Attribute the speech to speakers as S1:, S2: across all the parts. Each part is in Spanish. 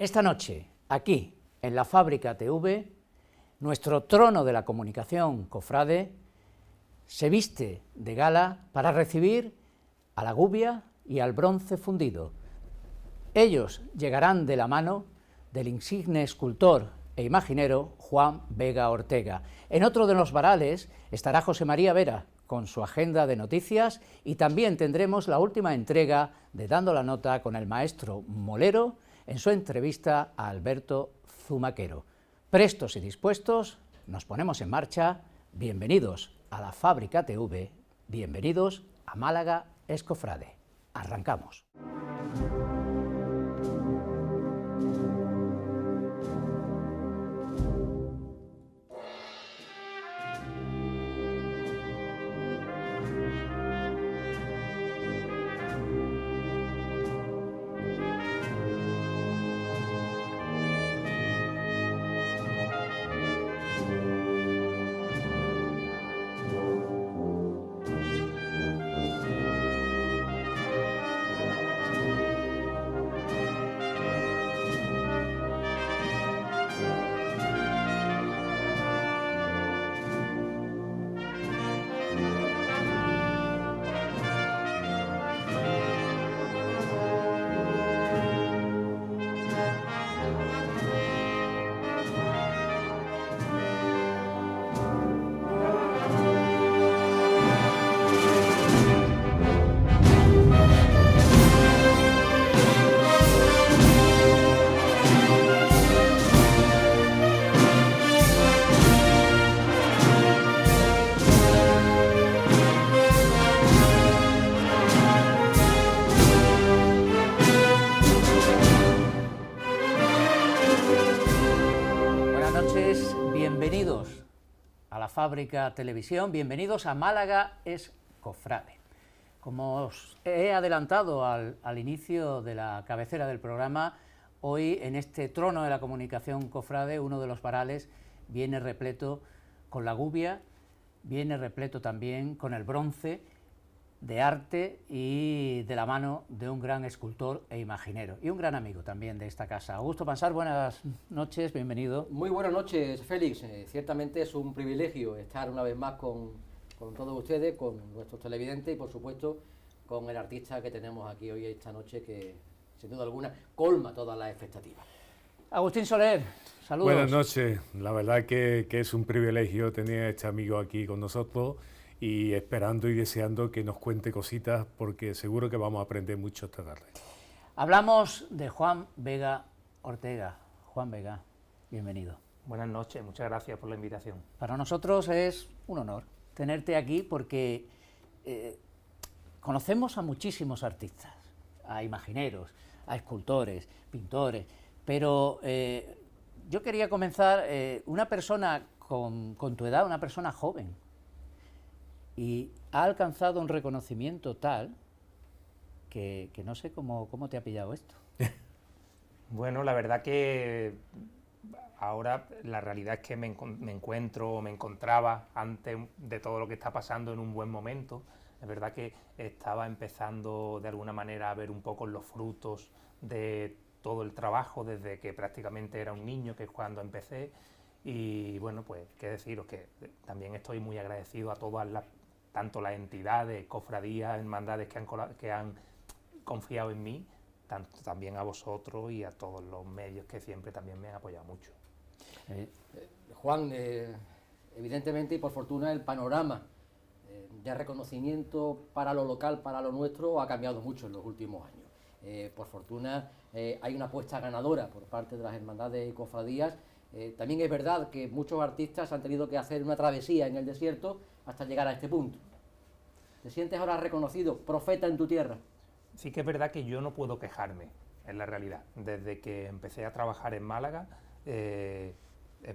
S1: Esta noche, aquí, en la Fábrica TV, nuestro trono de la comunicación cofrade se viste de gala para recibir a la gubia y al bronce fundido. Ellos llegarán de la mano del insigne escultor e imaginero Juan Vega Ortega. En otro de los varales estará José María Vera con su agenda de noticias, y también tendremos la última entrega de Dando la Nota con el maestro Molero en su entrevista a Alberto Zumaquero. Prestos y dispuestos, nos ponemos en marcha. Bienvenidos a la Fábrica TV, bienvenidos a Málaga es Cofrade. Arrancamos. Bienvenidos a la Fábrica Televisión, bienvenidos a Málaga es Cofrade. Como os he adelantado al inicio de la cabecera del programa, hoy en este trono de la comunicación cofrade, uno de los varales viene repleto con la gubia, viene repleto también con el bronce de arte y de la mano de un gran escultor e imaginero y un gran amigo también de esta casa. Augusto Pansar, buenas noches, bienvenido.
S2: Muy buenas noches, Félix. Ciertamente es un privilegio estar una vez más con todos ustedes, con nuestros televidentes y por supuesto con el artista que tenemos aquí hoy esta noche, que sin duda alguna colma todas las expectativas.
S1: Agustín Soler, saludos.
S3: Buenas noches, la verdad que es un privilegio tener a este amigo aquí con nosotros y esperando y deseando que nos cuente cositas, porque seguro que vamos a aprender mucho esta tarde.
S1: Hablamos de Juan Vega Ortega. Juan Vega, bienvenido.
S4: Buenas noches, muchas gracias por la invitación.
S1: Para nosotros es un honor tenerte aquí porque conocemos a muchísimos artistas, a imagineros, a escultores, pintores, pero yo quería comenzar, una persona con tu edad, una persona joven, y ha alcanzado un reconocimiento tal que no sé cómo te ha pillado esto.
S4: Bueno, la verdad que ahora la realidad es que me encontraba antes de todo lo que está pasando en un buen momento. Es verdad que estaba empezando de alguna manera a ver un poco los frutos de todo el trabajo desde que prácticamente era un niño, que es cuando empecé. Y bueno, pues qué deciros, que también estoy muy agradecido a todas tanto las entidades, cofradías, hermandades que han confiado en mí, también a vosotros y a todos los medios que siempre también me han apoyado mucho.
S2: Juan, evidentemente y por fortuna el panorama de reconocimiento para lo local, para lo nuestro, ha cambiado mucho en los últimos años. Por fortuna hay una apuesta ganadora por parte de las hermandades y cofradías. También es verdad que muchos artistas han tenido que hacer una travesía en el desierto hasta llegar a este punto. ¿Te sientes ahora reconocido, profeta en tu tierra?
S4: Sí que es verdad que yo no puedo quejarme, en la realidad. Desde que empecé a trabajar en Málaga, he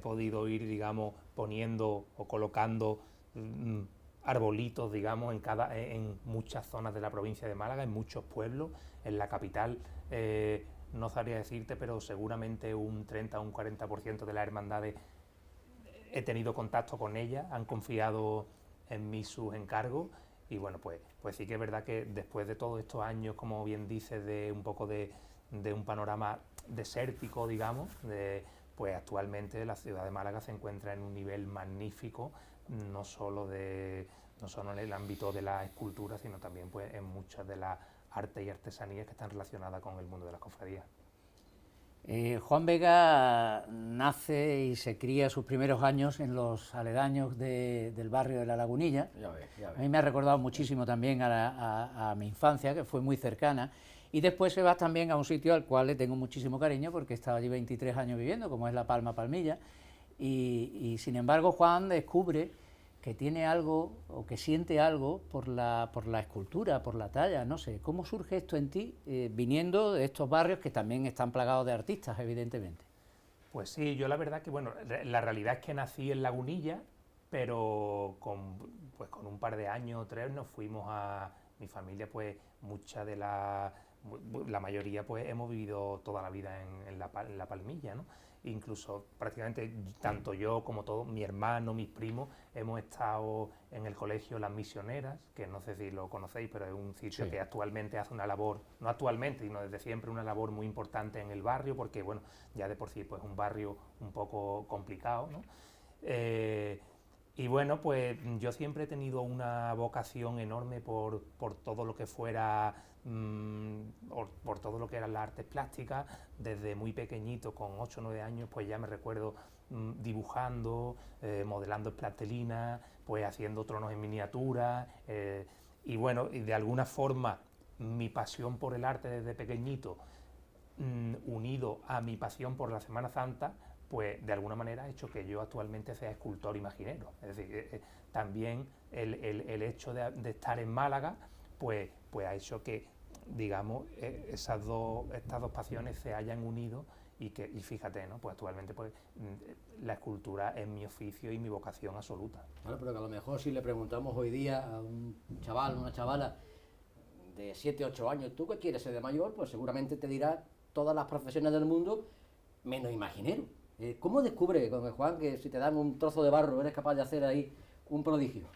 S4: podido ir, digamos, poniendo o colocando arbolitos, digamos, en muchas zonas de la provincia de Málaga, en muchos pueblos. En la capital, no sabría decirte, pero seguramente un 30 o un 40% de las hermandades he tenido contacto con ellas, han confiado en mí sus encargos. Y bueno, pues sí que es verdad que después de todos estos años, como bien dices, de un poco de un panorama desértico, digamos, pues actualmente la ciudad de Málaga se encuentra en un nivel magnífico, no solo en el ámbito de la escultura, sino también pues en muchas de las artes y artesanías que están relacionadas con el mundo de las cofradías.
S1: Juan Vega nace y se cría sus primeros años en los aledaños del barrio de La Lagunilla.
S2: Ya ves.
S1: A mí me ha recordado muchísimo también a mi infancia, que fue muy cercana, y después se va también a un sitio al cual le tengo muchísimo cariño, porque he estado allí 23 años viviendo, como es La Palma Palmilla, y sin embargo Juan descubre que tiene algo o que siente algo por la escultura, por la talla, no sé. ¿Cómo surge esto en ti, viniendo de estos barrios que también están plagados de artistas, evidentemente?
S4: Pues sí, yo la verdad que, bueno, la realidad es que nací en Lagunilla, pero con un par de años o 3 nos fuimos a mi familia, pues la mayoría pues hemos vivido toda la vida en la Palmilla, ¿no? Incluso prácticamente tanto yo como todos, mi hermano, mis primos, hemos estado en el colegio Las Misioneras, que no sé si lo conocéis, pero es un sitio
S1: sí,
S4: que actualmente hace una labor, no actualmente, sino desde siempre, una labor muy importante en el barrio, porque bueno, ya de por sí pues un barrio un poco complicado, ¿no? Y bueno, pues yo siempre he tenido una vocación enorme por todo lo que fuera, por todo lo que eran las artes plásticas. Desde muy pequeñito, con 8 o 9 años, pues ya me recuerdo dibujando, modelando en plastilina, pues haciendo tronos en miniatura. Y bueno, y de alguna forma mi pasión por el arte desde pequeñito, unido a mi pasión por la Semana Santa, pues de alguna manera ha hecho que yo actualmente sea escultor imaginero. Es decir, también el hecho de estar en Málaga, pues ha hecho que, digamos, estas dos pasiones se hayan unido y fíjate, ¿no? Pues actualmente pues la escultura es mi oficio y mi vocación absoluta.
S2: Claro, pero que a lo mejor si le preguntamos hoy día a un chaval, una chavala de 7, 8 años, ¿tú qué quieres ser de mayor? Pues seguramente te dirá todas las profesiones del mundo, menos imaginero. ¿Cómo descubre, con el Juan, que si te dan un trozo de barro eres capaz de hacer ahí un prodigio?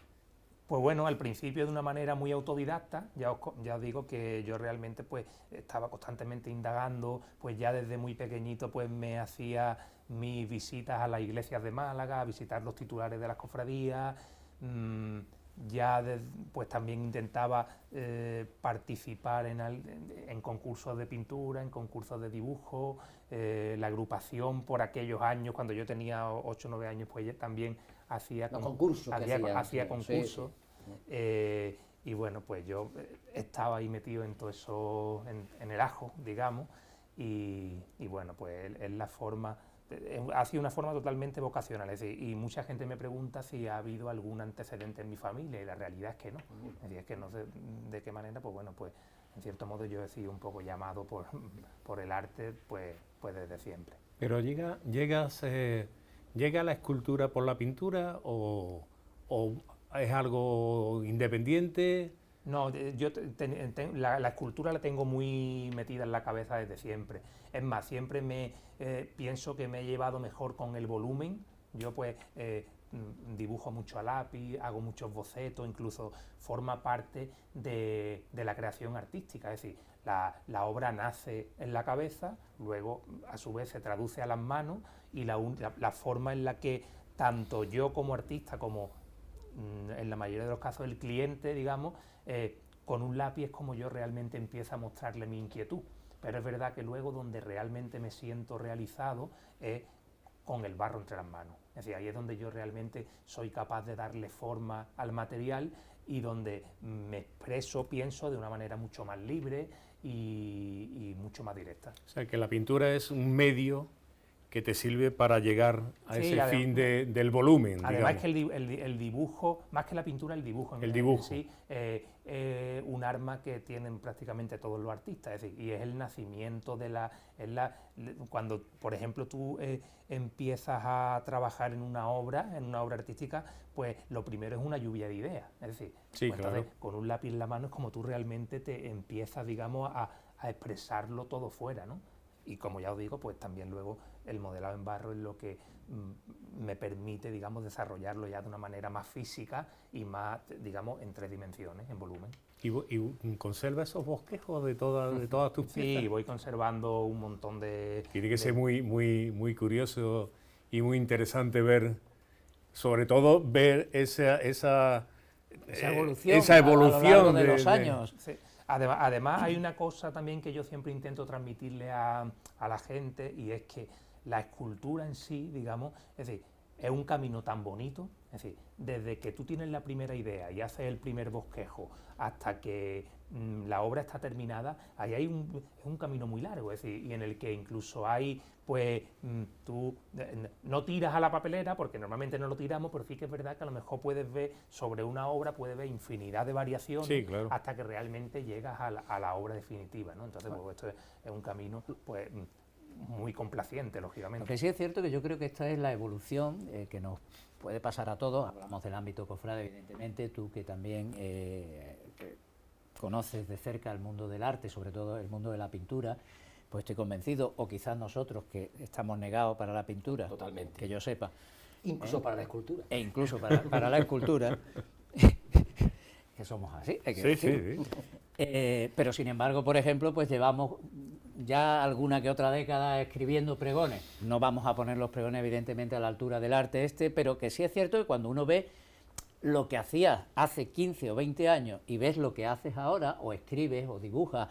S4: Pues bueno, al principio de una manera muy autodidacta, ya os digo que yo realmente pues estaba constantemente indagando, pues ya desde muy pequeñito pues me hacía mis visitas a las iglesias de Málaga, a visitar los titulares de las cofradías, pues también intentaba participar en concursos de pintura, en concursos de dibujo, la agrupación por aquellos años, cuando yo tenía 8 o 9 años, pues también hacía concursos. Y bueno, pues yo estaba ahí metido en todo eso, en el ajo, digamos, y bueno, pues es la forma, ha sido una forma totalmente vocacional, es decir, y mucha gente me pregunta si ha habido algún antecedente en mi familia, y la realidad es que no, es decir, es que no sé de qué manera, pues bueno, pues en cierto modo yo he sido un poco llamado por el arte, pues desde siempre.
S3: Pero llega la escultura por la pintura o es algo independiente.
S4: No, yo la escultura la tengo muy metida en la cabeza desde siempre. Es más, siempre pienso que me he llevado mejor con el volumen. Yo pues dibujo mucho a lápiz, hago muchos bocetos, incluso forma parte de la creación artística. Es decir, la obra nace en la cabeza, luego a su vez se traduce a las manos y la forma en la que tanto yo como artista como en la mayoría de los casos el cliente, digamos, con un lápiz es como yo realmente empiezo a mostrarle mi inquietud. Pero es verdad que luego donde realmente me siento realizado es con el barro entre las manos. Es decir, ahí es donde yo realmente soy capaz de darle forma al material y donde me expreso, pienso de una manera mucho más libre y mucho más directa.
S3: O sea, que la pintura es un medio que te sirve para llegar a ese fin del volumen.
S4: Además, digamos, que el dibujo, más que la pintura, el dibujo en sí, un arma que tienen prácticamente todos los artistas, es decir, y es el nacimiento cuando, por ejemplo, tú empiezas a trabajar en una obra artística, pues lo primero es una lluvia de ideas, es decir,
S3: sí,
S4: pues,
S3: claro.
S4: entonces, con un lápiz en la mano es como tú realmente te empiezas, digamos, a expresarlo todo fuera, ¿no? Y como ya os digo, pues también luego el modelado en barro es lo que me permite, digamos, desarrollarlo ya de una manera más física y más, digamos, en 3 dimensiones, en volumen.
S3: ¿Y conserva esos bosquejos de todas tus piezas?
S4: Sí, voy conservando un montón de...
S3: Tiene que ser muy curioso y muy interesante ver, sobre todo ver esa
S1: evolución,
S3: esa
S1: a lo largo de
S3: de
S1: los años.
S4: Sí. Además hay una cosa también que yo siempre intento transmitirle a la gente, y es que la escultura en sí, digamos, es decir, es un camino tan bonito, es decir, desde que tú tienes la primera idea y haces el primer bosquejo hasta que la obra está terminada, ahí hay un camino muy largo, es decir, y en el que incluso hay, pues, tú no tiras a la papelera, porque normalmente no lo tiramos, pero sí que es verdad que a lo mejor puedes ver sobre una obra, puedes ver infinidad de variaciones,
S3: sí, claro,
S4: hasta que realmente llegas a la obra definitiva, ¿no? Entonces, pues, esto es un camino, pues, muy complaciente, lógicamente.
S1: Lo que sí es cierto que yo creo que esta es la evolución que nos puede pasar a todos. Hablamos del ámbito cofrade, evidentemente, tú que también que conoces de cerca el mundo del arte, sobre todo el mundo de la pintura, pues estoy convencido, o quizás nosotros que estamos negados para la pintura,
S2: totalmente,
S1: que yo sepa.
S2: Incluso para la escultura.
S1: E incluso para la escultura, que somos así, hay que decirlo. Pero sin embargo, por ejemplo, pues llevamos ya alguna que otra década escribiendo pregones. No vamos a poner los pregones evidentemente a la altura del arte pero que sí es cierto que cuando uno ve lo que hacías hace 15 o 20 años y ves lo que haces ahora, o escribes o dibujas,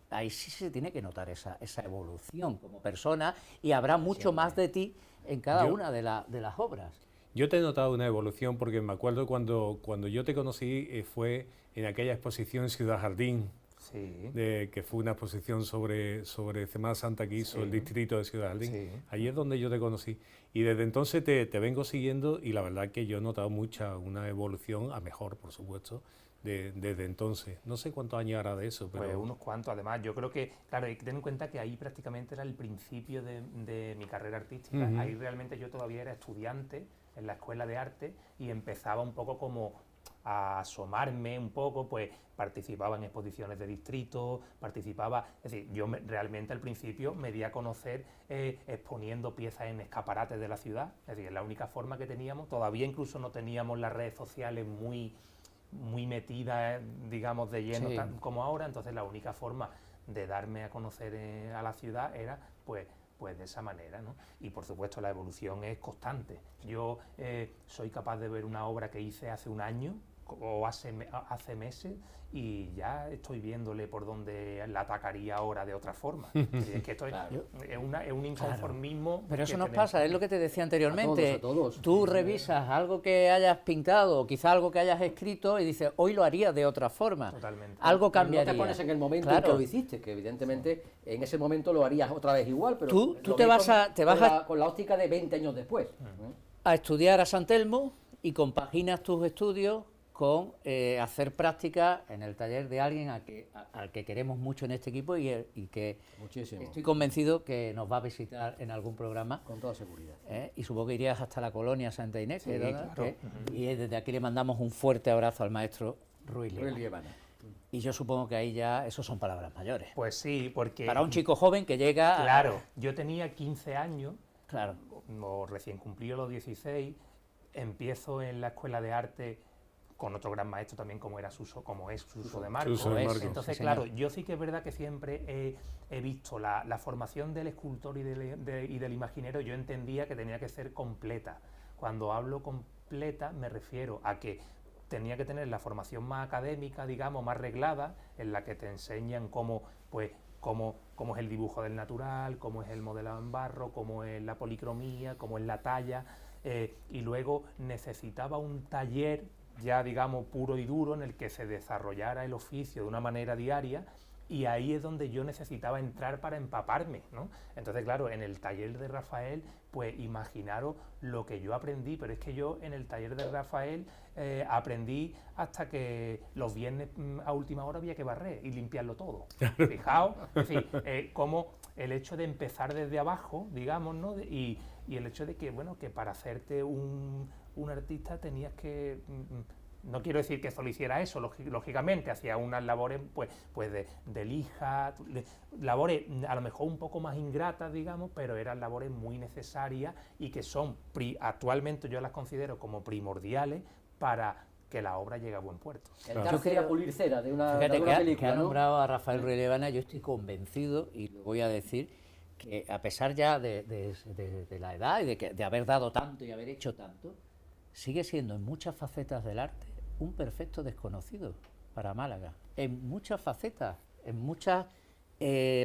S1: ahí sí se tiene que notar esa evolución como persona, y habrá mucho más de ti en cada una de las obras.
S3: Yo te he notado una evolución porque me acuerdo cuando yo te conocí fue en aquella exposición Ciudad Jardín,
S4: sí,
S3: que fue una exposición sobre Semana Santa que hizo el distrito de Ciudad Jardín.
S4: Sí.
S3: Allí es donde yo te conocí. Y desde entonces te vengo siguiendo, y la verdad que yo he notado una evolución a mejor, por supuesto, desde entonces. No sé cuántos años hará de eso, pero...
S4: Pues unos cuantos, además. Yo creo que, claro, hay que tener en cuenta que ahí prácticamente era el principio de mi carrera artística. Ahí realmente yo todavía era estudiante en la escuela de arte y empezaba un poco como a asomarme un poco, pues participaba en exposiciones de distrito, es decir, yo realmente al principio me di a conocer exponiendo piezas en escaparates de la ciudad, es decir, la única forma que teníamos, todavía incluso no teníamos las redes sociales muy metidas, digamos, de lleno como ahora, entonces la única forma de darme a conocer a la ciudad era, pues de esa manera, ¿no? Y por supuesto la evolución es constante. Yo soy capaz de ver una obra que hice hace un año o hace meses y ya estoy viéndole por dónde la atacaría ahora de otra forma. Es que esto es un inconformismo.
S1: Claro. Pero eso nos pasa, es lo que te decía anteriormente.
S2: A todos.
S1: Tú revisas algo que hayas pintado o quizá algo que hayas escrito y dices, hoy lo haría de otra forma.
S4: Totalmente.
S1: Algo cambiaría.
S2: No te pones en el momento en que lo hiciste, que evidentemente en ese momento lo harías otra vez igual, pero
S1: tú te vas
S2: con la óptica de 20 años después.
S1: A estudiar a San Telmo y compaginas tus estudios con hacer práctica en el taller de alguien al que queremos mucho en este equipo y que
S2: muchísimo.
S1: Estoy convencido que nos va a visitar en algún programa.
S2: Con toda seguridad.
S1: Y supongo que irías hasta la colonia Santa Inés.
S4: Sí, claro.
S1: Y desde aquí le mandamos un fuerte abrazo al maestro Ruiz Liebana. Y yo supongo que ahí ya eso son palabras mayores.
S4: Pues sí, porque...
S1: Para un chico joven que llega...
S4: Claro, yo tenía 15 años,
S1: claro,
S4: o recién cumplí los 16, empiezo en la escuela de arte con otro gran maestro también como es Suso de Marcos. Entonces,
S1: sí,
S4: claro, yo sí que es verdad que siempre he visto la formación del escultor y del imaginero, yo entendía que tenía que ser completa. Cuando hablo completa me refiero a que tenía que tener la formación más académica, digamos, más reglada, en la que te enseñan cómo es el dibujo del natural, cómo es el modelado en barro, cómo es la policromía, cómo es la talla, y luego necesitaba un taller ya, digamos, puro y duro en el que se desarrollara el oficio de una manera diaria, y ahí es donde yo necesitaba entrar para empaparme, ¿no? Entonces, claro, en el taller de Rafael, pues imaginaros lo que yo aprendí, pero es que yo en el taller de Rafael aprendí hasta que los viernes a última hora había que barrer y limpiarlo todo. Fijaos, es decir, cómo el hecho de empezar desde abajo, digamos, ¿no? Y el hecho de que, bueno, que para hacerte un artista tenías que no quiero decir que solo hiciera eso, lógicamente, hacía unas labores pues de lija, labores a lo mejor un poco más ingratas, digamos, pero eran labores muy necesarias y que son, actualmente yo las considero como primordiales para que la obra llegue a buen puerto.
S2: El dar cera, pulir cera de una película,
S1: que ha
S2: ¿no?
S1: nombrado a Rafael Ruiz Libana, yo estoy convencido, y lo voy a decir, que a pesar ya de la edad y de haber dado tanto y haber hecho tanto, sigue siendo en muchas facetas del arte un perfecto desconocido para Málaga. En muchas facetas, en muchas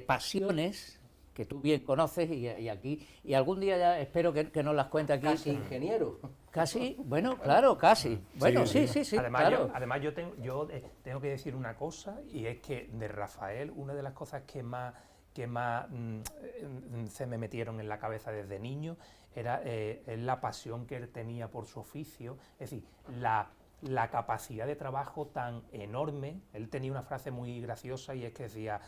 S1: pasiones que tú bien conoces y aquí, y algún día ya espero que nos las cuente aquí.
S2: Casi ingeniero.
S1: Casi, bueno, claro, casi. Bueno, sí.
S4: Además,
S1: claro.
S4: yo tengo que decir una cosa, y es que de Rafael, una de las cosas que más se me metieron en la cabeza desde niño era la pasión que él tenía por su oficio, es decir, la capacidad de trabajo tan enorme. Él tenía una frase muy graciosa y es que decía,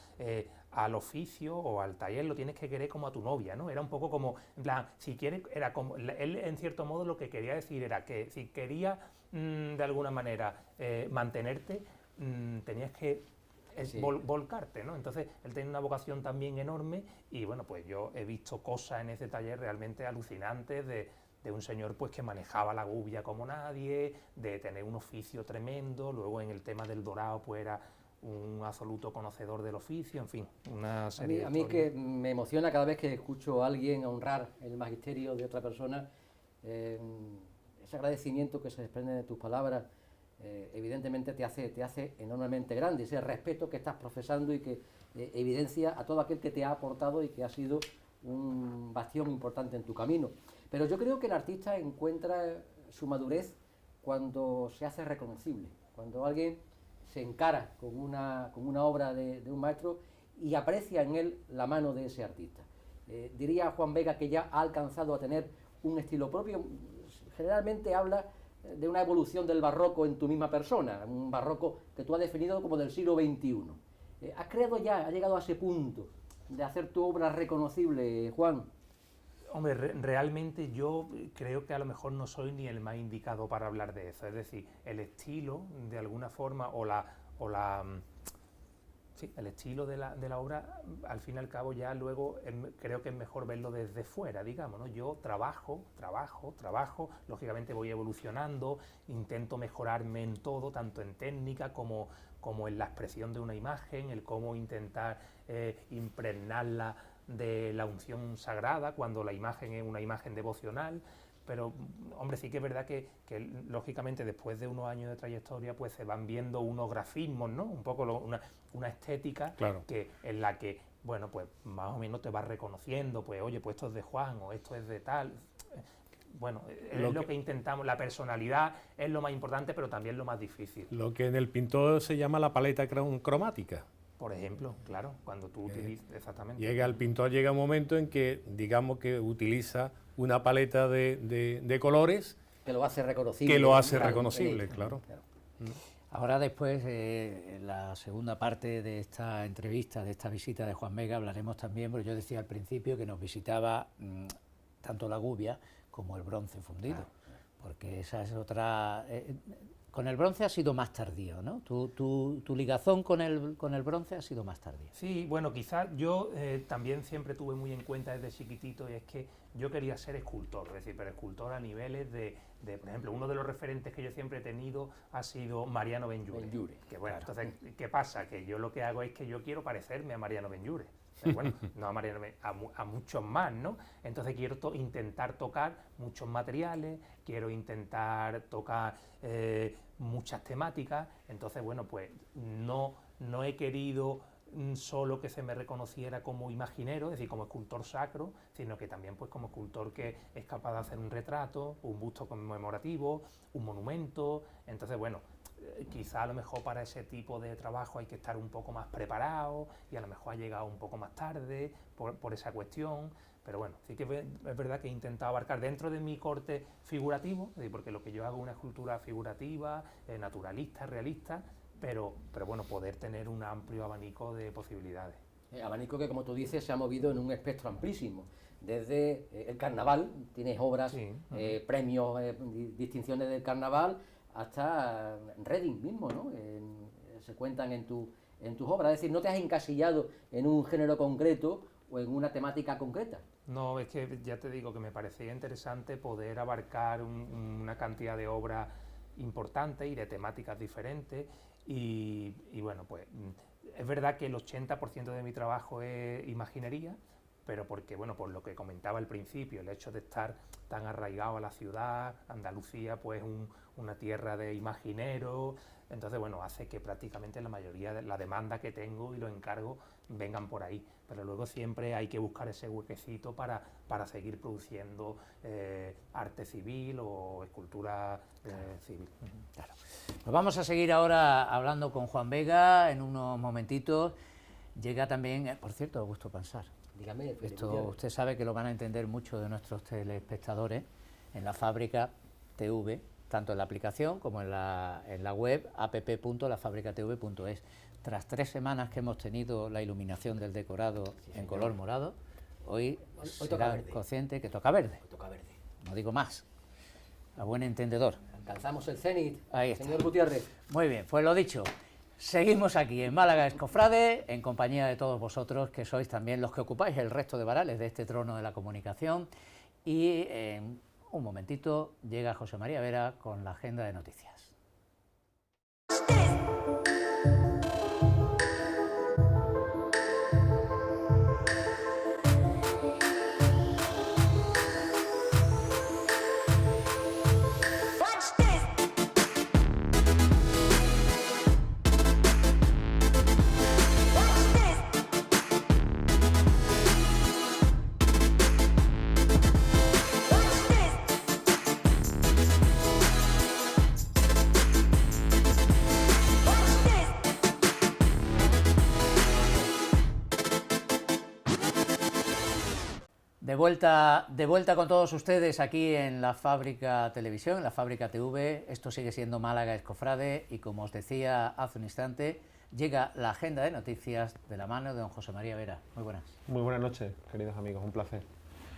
S4: al oficio o al taller lo tienes que querer como a tu novia, ¿no? Era un poco como, en plan, si quieres, era como, él en cierto modo lo que quería decir era que si querías de alguna manera mantenerte, tenías que volcarte, ¿no? Entonces él tenía una vocación también enorme y bueno, pues yo he visto cosas en ese taller realmente alucinantes de un señor pues que manejaba la gubia como nadie, de tener un oficio tremendo, luego en el tema del dorado pues era un absoluto conocedor del oficio, en fin, una serie
S2: a mí que me emociona cada vez que escucho a alguien honrar el magisterio de otra persona, ese agradecimiento que se desprende de tus palabras, evidentemente te hace enormemente grande, ese respeto que estás profesando y que evidencia a todo aquel que te ha aportado y que ha sido un bastión importante en tu camino. Pero yo creo que el artista encuentra su madurez cuando se hace reconocible, cuando alguien se encara con una obra de un maestro y aprecia en él la mano de ese artista. Diría Juan Vega que ya ha alcanzado a tener un estilo propio. Generalmente habla de una evolución del barroco en tu misma persona, un barroco que tú has definido como del siglo XXI. ¿Has llegado a ese punto de hacer tu obra reconocible, Juan?
S4: Hombre, realmente yo creo que a lo mejor no soy ni el más indicado para hablar de eso. Es decir, el estilo, de alguna forma, el estilo de la obra, al fin y al cabo ya luego creo que es mejor verlo desde fuera, digamos, ¿no? Yo trabajo, lógicamente voy evolucionando, intento mejorarme en todo, tanto en técnica como en la expresión de una imagen, el cómo intentar impregnarla de la unción sagrada cuando la imagen es una imagen devocional. Pero, hombre, sí que es verdad que lógicamente después de unos años de trayectoria pues se van viendo unos grafismos, ¿no? Un poco una estética, claro, en la que, bueno, pues más o menos te vas reconociendo, pues oye, pues esto es de Juan o esto es de tal. Bueno, es lo que intentamos, la personalidad es lo más importante, pero también lo más difícil.
S3: Lo que en el pintor se llama la paleta cromática.
S4: Por ejemplo, claro, cuando tú utilizas, exactamente.
S3: El pintor llega un momento en que, digamos que utiliza una paleta de colores
S2: que lo hace reconocible.
S3: Que lo hace reconocible, claro.
S1: Ahora después, en la segunda parte de esta entrevista, de esta visita de Juan Vega, hablaremos también, porque yo decía al principio que nos visitaba tanto la gubia como el bronce fundido, porque esa es otra... con el bronce ha sido más tardío, ¿no? Tu ligazón con el bronce ha sido más tardío.
S4: Sí, bueno, quizás yo también siempre tuve muy en cuenta desde chiquitito, y es que yo quería ser escultor, es decir, pero escultor a niveles de por ejemplo, uno de los referentes que yo siempre he tenido ha sido Mariano Benlliure. Que bueno, claro. Entonces, ¿qué pasa? Que yo lo que hago es que yo quiero parecerme a Mariano Benlliure. Bueno, no a Mariano, a muchos más, ¿no? Entonces quiero intentar tocar muchos materiales, quiero intentar tocar muchas temáticas. Entonces, bueno, pues no he querido solo que se me reconociera como imaginero, es decir, como escultor sacro, sino que también pues como escultor que es capaz de hacer un retrato, un busto conmemorativo, un monumento. Entonces, bueno, quizá a lo mejor para ese tipo de trabajo hay que estar un poco más preparado y a lo mejor ha llegado un poco más tarde por esa cuestión, pero bueno, sí que es verdad que he intentado abarcar dentro de mi corte figurativo, porque lo que yo hago es una escultura figurativa, naturalista, realista, pero bueno, poder tener un amplio abanico de posibilidades.
S2: Abanico que, como tú dices, se ha movido en un espectro amplísimo. Desde el carnaval, tienes obras, premios, distinciones del carnaval, hasta Reading mismo, ¿no? Se cuentan en tus obras, es decir, no te has encasillado en un género concreto o en una temática concreta.
S4: No, es que ya te digo que me parecía interesante poder abarcar una cantidad de obras importantes y de temáticas diferentes y bueno, pues es verdad que el 80% de mi trabajo es imaginería, pero porque, bueno, por lo que comentaba al principio, el hecho de estar tan arraigado a la ciudad, Andalucía, pues una tierra de imagineros, entonces, bueno, hace que prácticamente la mayoría de la demanda que tengo y los encargos vengan por ahí, pero luego siempre hay que buscar ese huequecito para seguir produciendo arte civil o escultura civil.
S1: Claro. Pues vamos a seguir ahora hablando con Juan Vega en unos momentitos. Llega también, por cierto, Augusto Pansar.
S2: Dígame,
S1: Esto usted sabe que lo van a entender mucho de nuestros telespectadores en la Fábrica TV, tanto en la aplicación como en la web app.lafabricatv.es. Tras 3 semanas que hemos tenido la iluminación del decorado en color morado, hoy será consciente que toca verde.
S2: Hoy toca verde.
S1: No digo más, a buen entendedor.
S2: Alcanzamos el cenit,
S1: Ahí está.
S2: señor Gutiérrez.
S1: Muy bien, pues lo dicho, seguimos aquí en Málaga es Cofrade, en compañía de todos vosotros, que sois también los que ocupáis el resto de varales de este trono de la comunicación, y en un momentito llega José María Vera con la agenda de noticias. De vuelta con todos ustedes aquí en la Fábrica Televisión, en la Fábrica TV. Esto sigue siendo Málaga es Cofrade y, como os decía hace un instante, llega la agenda de noticias de la mano de don José María Vera. Muy buenas.
S5: Muy buenas noches, queridos amigos, un placer.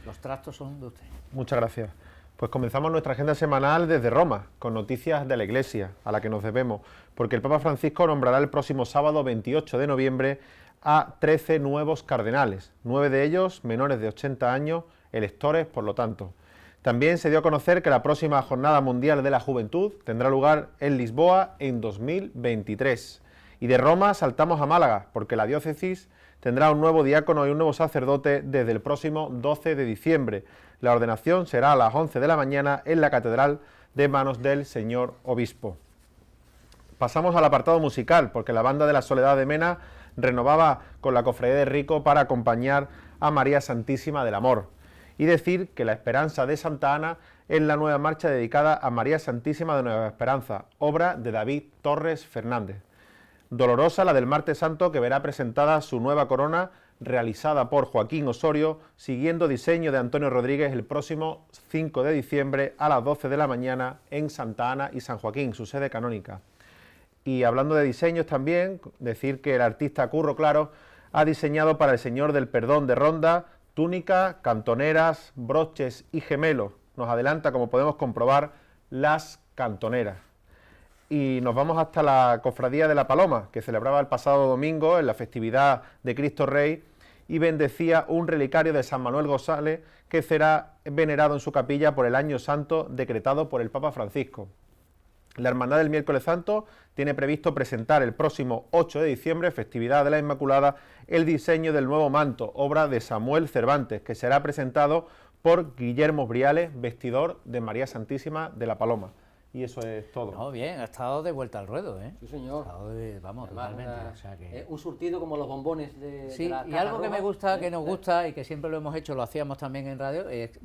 S1: Los trastos son de usted.
S5: Muchas gracias. Pues comenzamos nuestra agenda semanal desde Roma, con noticias de la Iglesia, a la que nos debemos, porque el Papa Francisco nombrará el próximo sábado 28 de noviembre a 13 nuevos cardenales, 9 de ellos menores de 80 años, electores por lo tanto. También se dio a conocer que la próxima Jornada Mundial de la Juventud tendrá lugar en Lisboa en 2023. Y de Roma saltamos a Málaga, porque la diócesis tendrá un nuevo diácono y un nuevo sacerdote desde el próximo 12 de diciembre. La ordenación será a las 11 de la mañana en la Catedral de manos del señor obispo. Pasamos al apartado musical, porque la banda de la Soledad de Mena renovaba con la Cofradía de Rico para acompañar a María Santísima del Amor. Y decir que La Esperanza de Santa Ana es la nueva marcha dedicada a María Santísima de Nueva Esperanza, obra de David Torres Fernández. Dolorosa, la del Martes Santo, que verá presentada su nueva corona, realizada por Joaquín Osorio, siguiendo diseño de Antonio Rodríguez, el próximo 5 de diciembre a las 12 de la mañana en Santa Ana y San Joaquín, su sede canónica. Y hablando de diseños también, decir que el artista Curro Claro ha diseñado para el Señor del Perdón de Ronda túnicas, cantoneras, broches y gemelos. Nos adelanta, como podemos comprobar, las cantoneras. Y nos vamos hasta la Cofradía de la Paloma, que celebraba el pasado domingo en la festividad de Cristo Rey y bendecía un relicario de San Manuel González que será venerado en su capilla por el Año Santo decretado por el Papa Francisco. La Hermandad del Miércoles Santo tiene previsto presentar el próximo 8 de diciembre, festividad de la Inmaculada, el diseño del nuevo manto, obra de Samuel Cervantes, que será presentado por Guillermo Briales, vestidor de María Santísima de la Paloma. Y eso es todo.
S1: No, bien, ha estado de vuelta al ruedo, ¿eh?
S2: Sí, señor.
S1: Vamos,
S2: Además,
S1: totalmente. O sea que...
S2: un surtido como los bombones de
S1: Sí,
S2: la
S1: y
S2: Caja
S1: algo que
S2: Roja.
S1: me gusta, que nos gusta y que siempre lo hemos hecho, lo hacíamos también en radio, es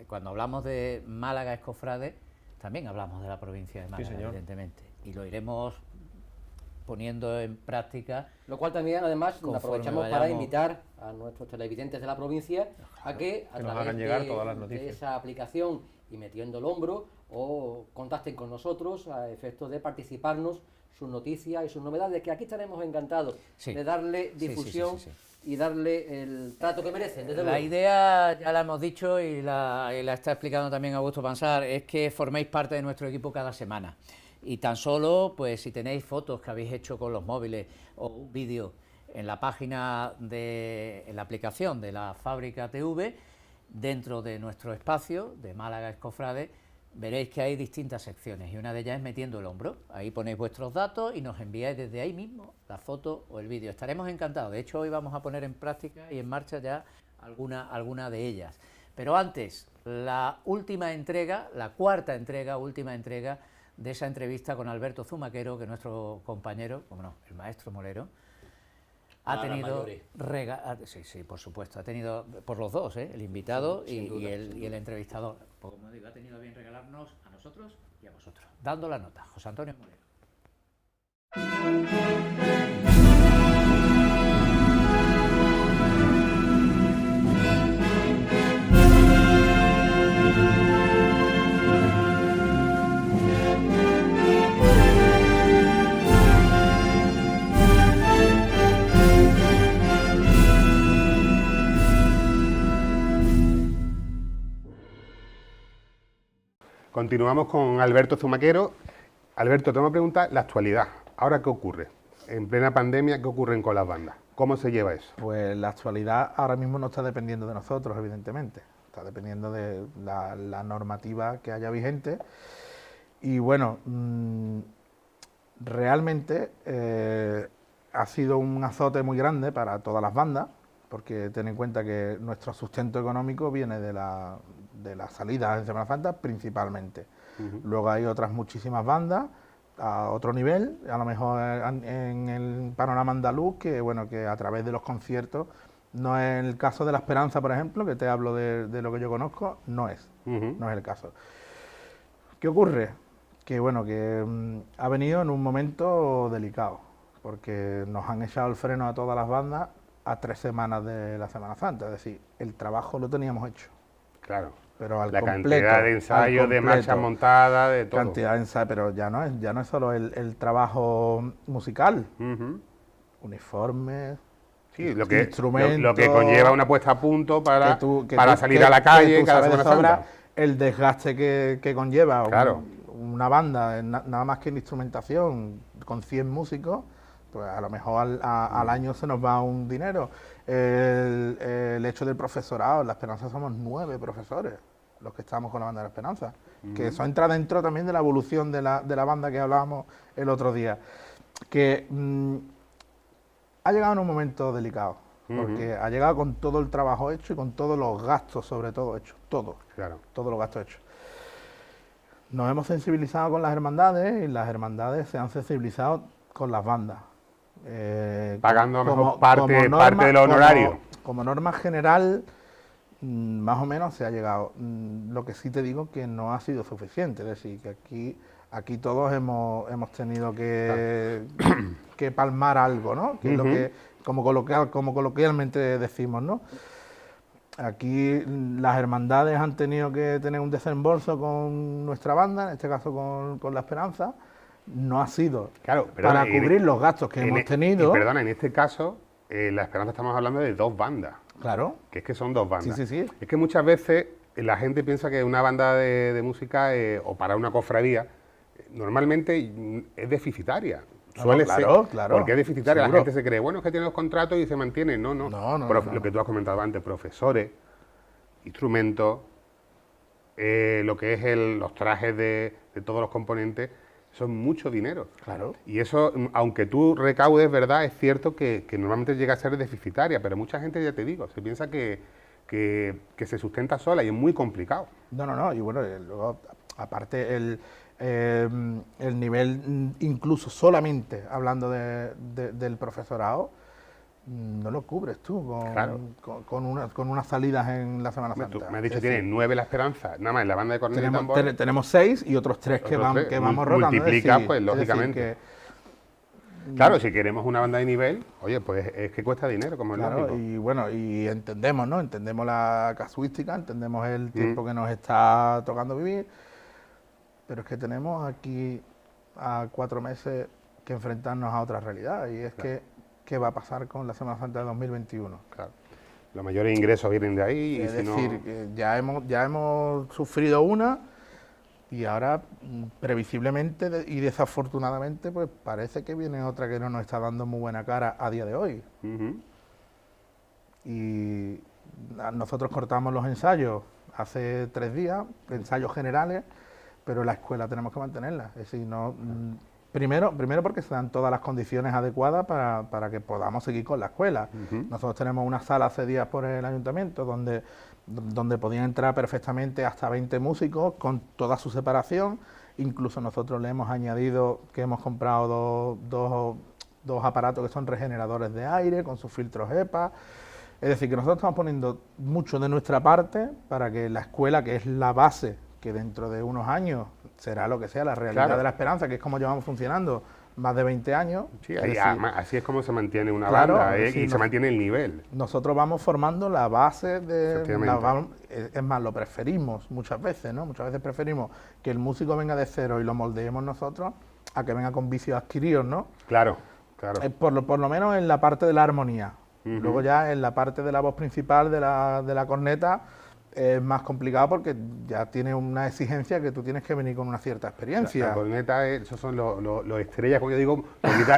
S1: cuando hablamos de Málaga es Cofrade, también hablamos de la provincia de Málaga,
S5: señor.
S1: evidentemente. Y lo iremos poniendo en práctica.
S2: Lo cual también, además,
S1: Conforme
S2: aprovechamos para
S1: vayamos-
S2: invitar a nuestros televidentes de la provincia a que, a
S5: que nos
S2: través
S5: hagan llegar
S2: de,
S5: todas las
S2: de
S5: noticias.
S2: esa aplicación y metiendo el hombro, o contacten con nosotros a efectos de participarnos sus noticias y sus novedades, que aquí estaremos encantados
S1: Sí.
S2: de darle
S1: Sí, sí,
S2: difusión
S1: sí.
S2: y darle el trato que merecen, desde
S1: La
S2: luego.
S1: idea, ya la hemos dicho y la está explicando también Augusto Pansar, es que forméis parte de nuestro equipo cada semana. Y tan solo, pues si tenéis fotos que habéis hecho con los móviles o un vídeo en la página en la aplicación de la Fábrica TV, dentro de nuestro espacio de Málaga es Cofrade, veréis que hay distintas secciones y una de ellas es metiendo el hombro. Ahí ponéis vuestros datos y nos enviáis desde ahí mismo la foto o el vídeo. Estaremos encantados. De hecho, hoy vamos a poner en práctica y en marcha ya alguna de ellas. Pero antes, la última entrega, la última entrega de esa entrevista con Alberto Zumaquero, que nuestro compañero, como no, el maestro Molero, ha tenido, sí, por supuesto, ha tenido, por los dos, el invitado y el entrevistador, pues, como digo, ha tenido bien regalarnos a nosotros y a vosotros. Dando la nota, José Antonio Molero.
S6: Continuamos con Alberto Zumaquero. Alberto, te vamos a preguntar la actualidad. ¿Ahora qué ocurre? En plena pandemia, ¿qué ocurre con las bandas? ¿Cómo se lleva eso?
S7: Pues la actualidad ahora mismo no está dependiendo de nosotros, evidentemente. Está dependiendo de la normativa que haya vigente. Y bueno, realmente ha sido un azote muy grande para todas las bandas, porque ten en cuenta que nuestro sustento económico viene de las salidas en Semana Santa principalmente. Luego hay otras muchísimas bandas a otro nivel, a lo mejor en el panorama andaluz, que bueno, que a través de los conciertos, no es el caso de La Esperanza, por ejemplo, que te hablo de lo que yo conozco, no es el caso. ¿Qué ocurre? Que bueno, que ha venido en un momento delicado, porque nos han echado el freno a todas las bandas a 3 semanas de la Semana Santa, es decir, el trabajo lo teníamos hecho.
S6: Claro.
S7: Pero al
S6: la
S7: completo,
S6: cantidad de ensayos, de marchas montadas, de todo.
S7: Cantidad de ensayos, pero ya no es solo el trabajo musical. Uniformes,
S6: sí,
S7: instrumentos,
S6: lo que conlleva una puesta a punto para salir a la calle cada Semana Santa.
S7: El desgaste que conlleva
S6: claro.
S7: una banda, nada más que en instrumentación, con 100 músicos, pues a lo mejor al año se nos va un dinero. El hecho del profesorado, en La Esperanza somos 9 profesores, los que estamos con la banda de La Esperanza, que eso entra dentro también de la evolución de la banda que hablábamos el otro día, que ha llegado en un momento delicado, porque ha llegado con todo el trabajo hecho y con todos los gastos sobre todo hechos, todos los gastos hechos. Nos hemos sensibilizado con las hermandades y las hermandades se han sensibilizado con las bandas.
S6: Pagando a lo mejor parte de los honorarios.
S7: Como norma general, más o menos se ha llegado. Lo que sí te digo que no ha sido suficiente, es decir, que aquí todos hemos tenido que palmar algo, ¿no? Que es lo que, como coloquialmente decimos, ¿no? Aquí las hermandades han tenido que tener un desembolso con nuestra banda, en este caso con La Esperanza. No ha sido para cubrir los gastos que hemos tenido.
S6: Y perdona, en este caso, La Esperanza estamos hablando de 2 bandas.
S7: Claro.
S6: Que es que son 2 bandas.
S7: Sí.
S6: Es que muchas veces la gente piensa que una banda de música o para una cofradía normalmente es deficitaria. Suele ser, porque es deficitaria. Seguro. La gente se cree, bueno, es que tiene los contratos y se mantiene. No. Lo que tú has comentado antes, profesores, instrumentos, lo que es los trajes de todos los componentes, son mucho dinero.
S7: Claro.
S6: Y eso, aunque tú recaudes, ¿verdad? Es cierto que normalmente llega a ser deficitaria, pero mucha gente, ya te digo, se piensa que se sustenta sola y es muy complicado.
S7: No. Y bueno, luego, aparte, el nivel, incluso solamente hablando del profesorado, no lo cubres tú con unas salidas en la Semana Santa.
S6: Tú me has dicho que tienes 9 La Esperanza, nada más en la banda de cornetas y tambores.
S7: Tenemos 6 y otros 3 que vamos rotando.
S6: Multiplica, pues, lógicamente. Claro, si queremos una banda de nivel, oye, pues es que cuesta dinero, como es lógico.
S7: Y bueno, y entendemos, ¿no? Entendemos la casuística, entendemos el tiempo que nos está tocando vivir, pero es que tenemos aquí a 4 meses que enfrentarnos a otra realidad, y es que ¿qué va a pasar con la Semana Santa de 2021?
S6: Claro. Los mayores ingresos vienen de ahí.
S7: Es decir, que ya hemos sufrido una, Y ahora, previsiblemente y desafortunadamente, pues parece que viene otra que no nos está dando muy buena cara a día de hoy. Y nosotros cortamos los ensayos hace 3 días, ensayos generales, pero la escuela tenemos que mantenerla. Es decir, no, primero porque se dan todas las condiciones adecuadas para que podamos seguir con la escuela. Nosotros tenemos una sala cedida por el ayuntamiento donde podían entrar perfectamente hasta 20 músicos con toda su separación. Incluso nosotros le hemos añadido que hemos comprado dos aparatos que son regeneradores de aire con sus filtros EPA. Es decir, que nosotros estamos poniendo mucho de nuestra parte para que la escuela, que es la base, que dentro de unos años será lo que sea, la realidad de la esperanza, que es como llevamos funcionando más de 20 años.
S6: Sí, así es como se mantiene una banda, y se mantiene el nivel.
S7: Nosotros vamos formando la base es más, lo preferimos muchas veces, ¿no? Muchas veces preferimos que el músico venga de cero y lo moldeemos nosotros a que venga con vicios adquiridos, ¿no?
S6: Claro.
S7: Por lo menos en la parte de la armonía. Luego ya en la parte de la voz principal de la corneta es más complicado porque ya tiene una exigencia que tú tienes que venir con una cierta experiencia.
S6: La corneta, esos son los estrellas, como yo digo,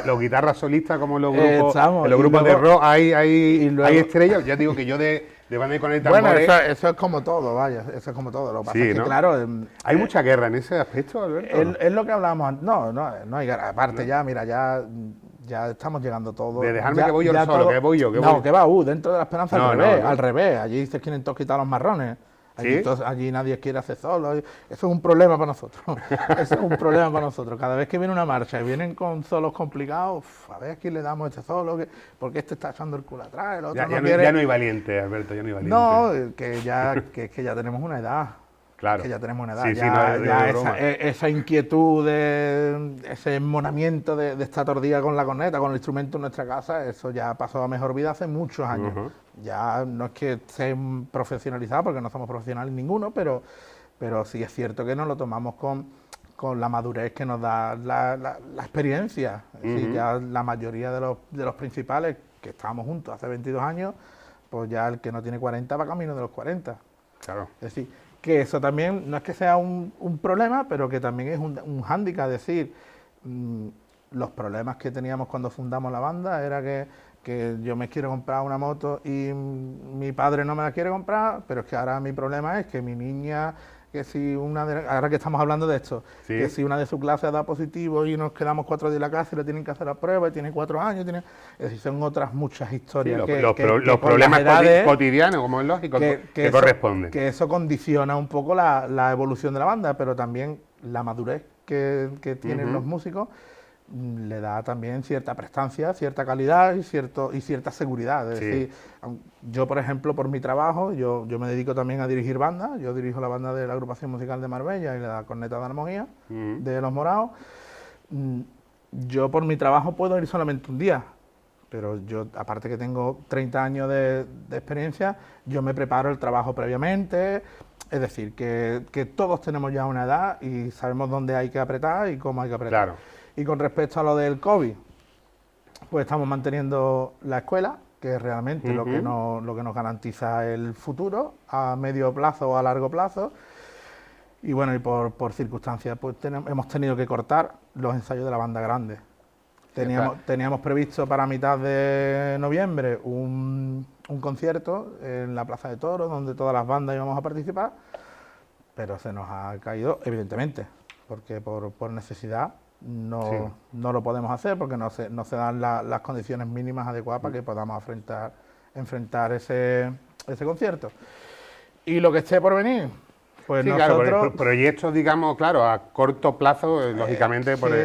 S6: los guitarras solistas, como los grupos, en los grupos de rock, hay estrellas. Ya digo que yo de banda y corneta...
S7: Bueno, eso es como todo, vaya, eso es como todo. Lo que pasa es que, claro...
S6: ¿Hay mucha guerra en ese aspecto, Alberto?
S7: Es lo que hablábamos antes. No hay guerra. Aparte ya, mira, ya estamos llegando todos.
S6: De dejarme que voy yo solo, que voy yo.
S7: Que va, dentro de la esperanza al revés. Allí se quieren todos quitar los marrones. Allí nadie quiere hacer solo. Eso es un problema para nosotros. Eso es un problema para nosotros. Cada vez que viene una marcha y vienen con solos complicados, a ver a quién le damos este solo, porque este está echando el culo atrás, el otro no quiere.
S6: Ya no hay valiente, Alberto, ya no hay valiente.
S7: No, que ya tenemos una edad.
S6: Claro.
S7: Que ya tenemos una edad. Esa inquietud, ese enmonamiento de estar todo el día con la corneta, con el instrumento en nuestra casa, eso ya ha pasado a mejor vida hace muchos años. Ya no es que estén profesionalizados, porque no somos profesionales ninguno, pero sí es cierto que nos lo tomamos con la madurez que nos da la experiencia. Es decir, ya la mayoría de los principales, que estábamos juntos hace 22 años, pues ya el que no tiene 40 va camino de los 40.
S6: Claro.
S7: Es decir, que eso también no es que sea un problema, pero que también es un hándicap. Es decir, los problemas que teníamos cuando fundamos la banda era que yo me quiero comprar una moto y mi padre no me la quiere comprar, pero es que ahora mi problema es que mi niña, ahora que estamos hablando de esto, que si una de su clase da positivo y nos quedamos 4 días en la casa y le tienen que hacer la prueba y tiene 4 años, es decir, son otras muchas historias.
S6: Los problemas cotidianos, como es lógico, que corresponden.
S7: Que eso condiciona un poco la evolución de la banda, pero también la madurez que tienen los músicos le da también cierta prestancia, cierta calidad y cierta seguridad. Es decir, yo, por ejemplo, por mi trabajo, yo me dedico también a dirigir bandas. Yo dirijo la banda de la agrupación musical de Marbella y la corneta de Armonía, de Los Morados. Yo, por mi trabajo, puedo ir solamente un día, pero yo, aparte que tengo 30 años de experiencia, yo me preparo el trabajo previamente. Es decir, que todos tenemos ya una edad y sabemos dónde hay que apretar y cómo hay que apretar.
S6: Claro.
S7: Y con respecto a lo del COVID, pues estamos manteniendo la escuela, que es realmente lo que nos garantiza el futuro, a medio plazo o a largo plazo. Y bueno, y por circunstancias, pues hemos tenido que cortar los ensayos de la banda grande. Teníamos previsto para mitad de noviembre un concierto en la Plaza de Toros, donde todas las bandas íbamos a participar, pero se nos ha caído, evidentemente, porque por necesidad no lo podemos hacer, porque no se dan las condiciones mínimas adecuadas para que podamos enfrentar ese concierto. Y lo que esté por venir, pues nosotros...
S6: Claro, proyectos, digamos, claro, a corto plazo, lógicamente, por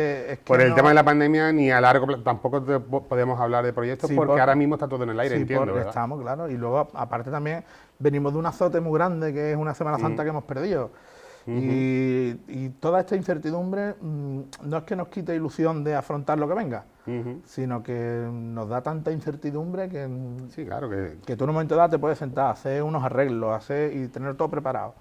S6: el tema de la pandemia, ni a largo plazo, tampoco podemos hablar de proyectos, porque ahora mismo está todo en el aire, entiendo, ¿verdad?
S7: Estamos, claro, y luego, aparte también, venimos de un azote muy grande, que es una Semana Santa que hemos perdido. Y toda esta incertidumbre no es que nos quite ilusión de afrontar lo que venga, sino que nos da tanta incertidumbre que tú en un momento dado te puedes sentar, hacer unos arreglos, y tener todo preparado.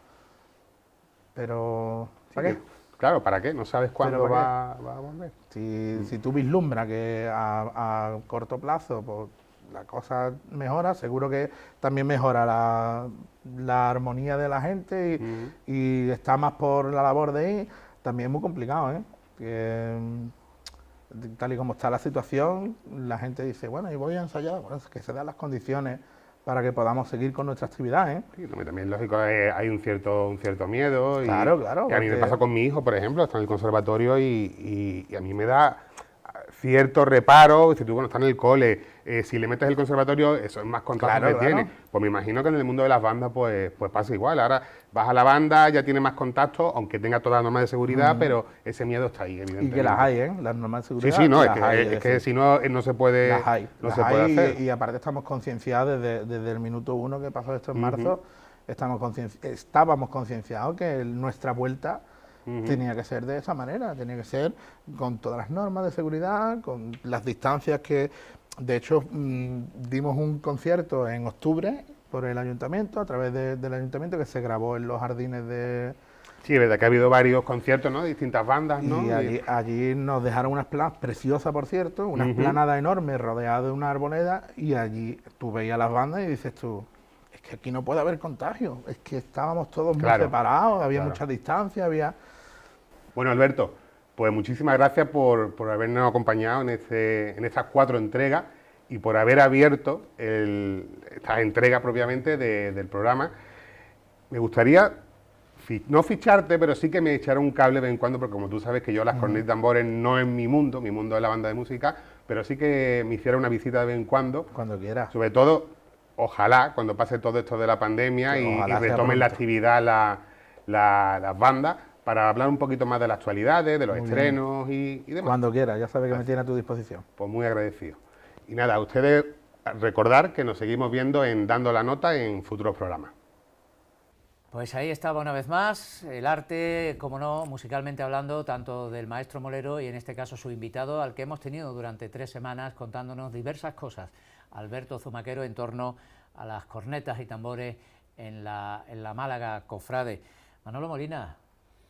S7: Pero, ¿para qué?
S6: Claro, ¿para qué? No sabes cuándo va a volver.
S7: Si tú vislumbras que a corto plazo pues, la cosa mejora, seguro que también mejora la armonía de la gente y está más por la labor de ir. También es muy complicado, ¿eh? Que, tal y como está la situación, la gente dice, bueno, y voy a ensayar, bueno, es que se dan las condiciones para que podamos seguir con nuestra actividad, ¿eh?
S6: Sí, también lógico hay un cierto miedo.
S7: Claro, claro.
S6: Que a mí me pasa con mi hijo, por ejemplo, está en el conservatorio y a mí me da cierto reparo. Dice tú, bueno, está en el cole, si le metes el conservatorio, eso es más contacto que tiene. Pues me imagino que en el mundo de las bandas pues pasa igual. Ahora vas a la banda, ya tiene más contacto, aunque tenga todas las normas de seguridad, pero ese miedo está ahí, evidentemente.
S7: Y que las hay, ¿eh? Las normas de seguridad.
S6: Sí, no, es que si no, no se puede,
S7: las hay,
S6: no
S7: las
S6: se puede
S7: hay,
S6: hacer.
S7: Y aparte estamos concienciados desde el minuto 1 que pasó esto en marzo, estábamos concienciados que nuestra vuelta tenía que ser de esa manera, tenía que ser con todas las normas de seguridad, con las distancias que, de hecho, dimos un concierto en octubre por el ayuntamiento, a través del ayuntamiento, que se grabó en los jardines de...
S6: Sí, es verdad que ha habido varios conciertos, ¿no? De distintas bandas, ¿no?
S7: Y allí nos dejaron unas planas preciosas, por cierto, una esplanada enorme rodeada de una arboleda, y allí tú veías las bandas y dices tú, es que aquí no puede haber contagio, es que estábamos todos muy separados, había mucha distancia, había...
S6: Bueno, Alberto, pues muchísimas gracias por habernos acompañado en estas 4 entregas y por haber abierto esta entrega propiamente del programa. Me gustaría no ficharte, pero sí que me echara un cable de vez en cuando, porque como tú sabes que yo las cornetas y tambores no es mi mundo es la banda de música, pero sí que me hiciera una visita de vez en cuando.
S7: Cuando quieras.
S6: Sobre todo, ojalá, cuando pase todo esto de la pandemia y retomen la actividad las bandas, para hablar un poquito más de las actualidades, de los estrenos y demás.
S7: Cuando quiera, ya sabes que me tiene a tu disposición.
S6: Pues muy agradecido. Y nada, a ustedes recordar que nos seguimos viendo en Dando la Nota en futuros programas.
S1: Pues ahí estaba una vez más el arte, como no, musicalmente hablando, tanto del maestro Molero y en este caso su invitado, al que hemos tenido durante 3 semanas contándonos diversas cosas, Alberto Zumaquero, en torno a las cornetas y tambores en la Málaga Cofrade. Manolo Molina,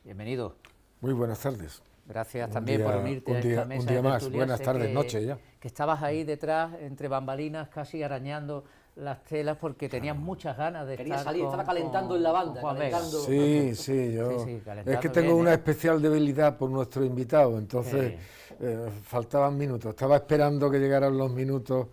S1: bienvenido.
S8: Muy buenas tardes.
S1: Gracias también por unirte a esta mesa.
S8: Un día más,
S1: tertulia.
S8: buenas tardes, noche ya.
S1: Que estabas ahí detrás, entre bambalinas, casi arañando las telas, porque tenías muchas ganas de
S2: Quería
S1: estar
S2: salir, estaba calentando en la banda. Calentando.
S8: Sí, yo... es que tengo una especial debilidad por nuestro invitado, entonces faltaban minutos. Estaba esperando que llegaran los minutos,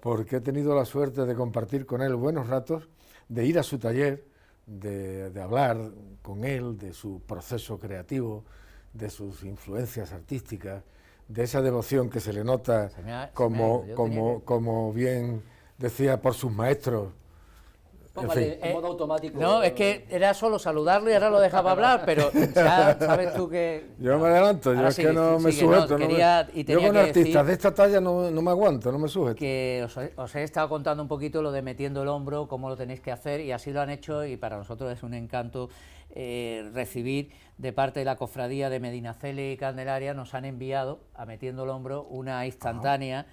S8: porque he tenido la suerte de compartir con él buenos ratos, de ir a su taller, de hablar con él de su proceso creativo, de sus influencias artísticas, de esa devoción que se le nota, como bien decía, por sus maestros.
S2: Póngale en modo automático.
S1: No, es que era solo saludarlo y ahora lo dejaba hablar, pero ya sabes tú que...
S8: Yo me adelanto, yo es que no me sujeto. Yo con artistas de esta talla no me aguanto, no me sujeto.
S1: Que os he estado contando un poquito lo de metiendo el hombro, cómo lo tenéis que hacer, y así lo han hecho, y para nosotros es un encanto recibir de parte de la cofradía de Medinaceli y Candelaria. Nos han enviado a Metiendo el Hombro una instantánea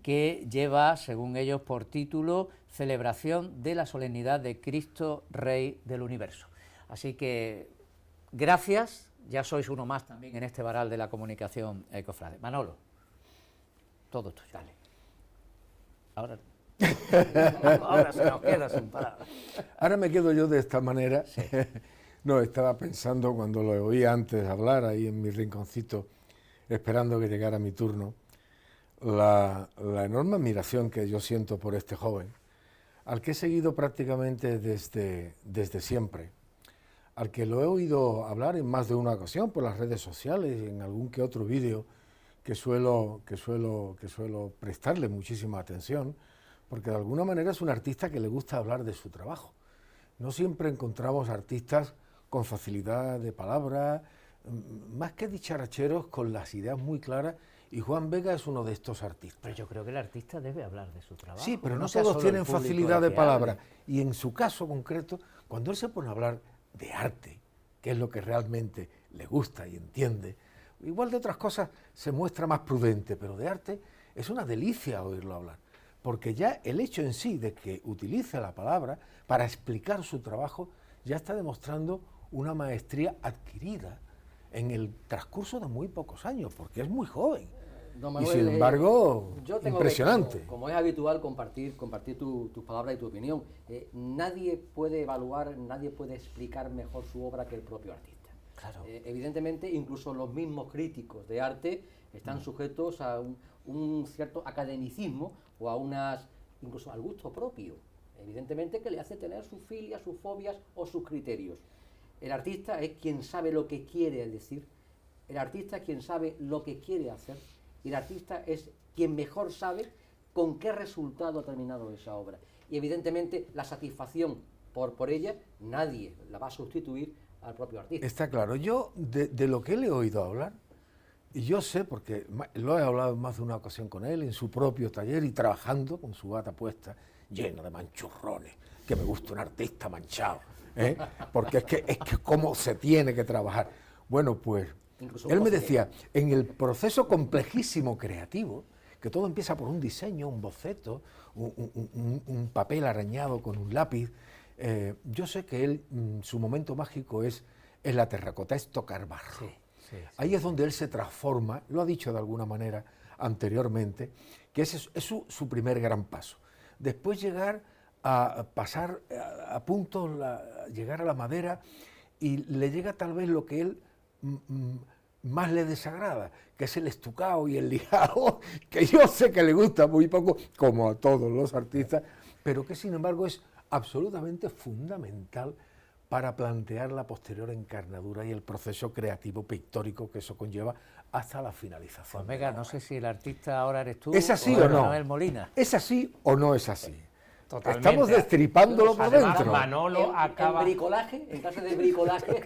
S1: que lleva, según ellos, por título Celebración de la Solemnidad de Cristo Rey del Universo. Así que gracias, ya sois uno más también en este varal de la comunicación cofrade. Manolo, todo tuyo. Dale. Ahora se nos queda sin palabras.
S8: Ahora me quedo yo de esta manera. Sí. No, estaba pensando cuando lo oí antes hablar ahí en mi rinconcito, esperando que llegara mi turno, la enorme admiración que yo siento por este joven, al que he seguido prácticamente desde siempre, al que lo he oído hablar en más de una ocasión por las redes sociales y en algún que otro vídeo que suelo prestarle muchísima atención, porque de alguna manera es un artista que le gusta hablar de su trabajo. No siempre encontramos artistas con facilidad de palabra, más que dicharacheros, con las ideas muy claras, y Juan Vega es uno de estos artistas.
S1: Pero yo creo que el artista debe hablar de su trabajo.
S8: Sí, pero no todos tienen facilidad de palabra. Y en su caso concreto, cuando él se pone a hablar de arte, que es lo que realmente le gusta y entiende, igual de otras cosas se muestra más prudente, pero de arte es una delicia oírlo hablar, porque ya el hecho en sí de que utilice la palabra para explicar su trabajo ya está demostrando una maestría adquirida en el transcurso de muy pocos años, porque es muy joven.
S2: Don
S8: y
S2: Manuel,
S8: sin embargo,
S2: yo tengo
S8: impresionante.
S2: Como es habitual compartir tus palabras y tu opinión, nadie puede evaluar, nadie puede explicar mejor su obra que el propio artista.
S1: Claro.
S2: Evidentemente, incluso los mismos críticos de arte están sujetos a un cierto academicismo o a incluso al gusto propio, evidentemente, que le hace tener sus filias, sus fobias o sus criterios. El artista es quien sabe lo que quiere decir, el artista es quien sabe lo que quiere hacer, y el artista es quien mejor sabe con qué resultado ha terminado esa obra. Y evidentemente la satisfacción por ella, nadie la va a sustituir al propio artista.
S8: Está claro. Yo, de lo que le he oído hablar, y yo sé, porque lo he hablado en más de una ocasión con él, en su propio taller y trabajando con su bata puesta, lleno de manchurrones, que me gusta un artista manchado, ¿eh? Porque es que cómo se tiene que trabajar. Bueno, pues,
S2: Incluso
S8: él me decía, en el proceso complejísimo creativo, que todo empieza por un diseño, un boceto, un papel arañado con un lápiz, yo sé que él, su momento mágico es la terracota, es tocar barro.
S1: Sí, sí.
S8: Ahí es donde él se transforma, lo ha dicho de alguna manera anteriormente, que ese es su primer gran paso. Después llegar a pasar a puntos, llegar a la madera, y le llega tal vez lo que él más le desagrada, que es el estucado y el lijado, que yo sé que le gusta muy poco, como a todos los artistas, pero que sin embargo es absolutamente fundamental para plantear la posterior encarnadura y el proceso creativo pictórico que eso conlleva hasta la finalización.
S1: Pues venga, no sé si el artista ahora eres tú.
S8: ¿Es así o no?
S1: Manuel Molina.
S8: ¿Es así o no es así?
S4: Totalmente.
S8: Estamos destripándolo por
S4: Además,
S8: dentro.
S4: Manolo acaba...
S2: En bricolaje, en clase de bricolaje,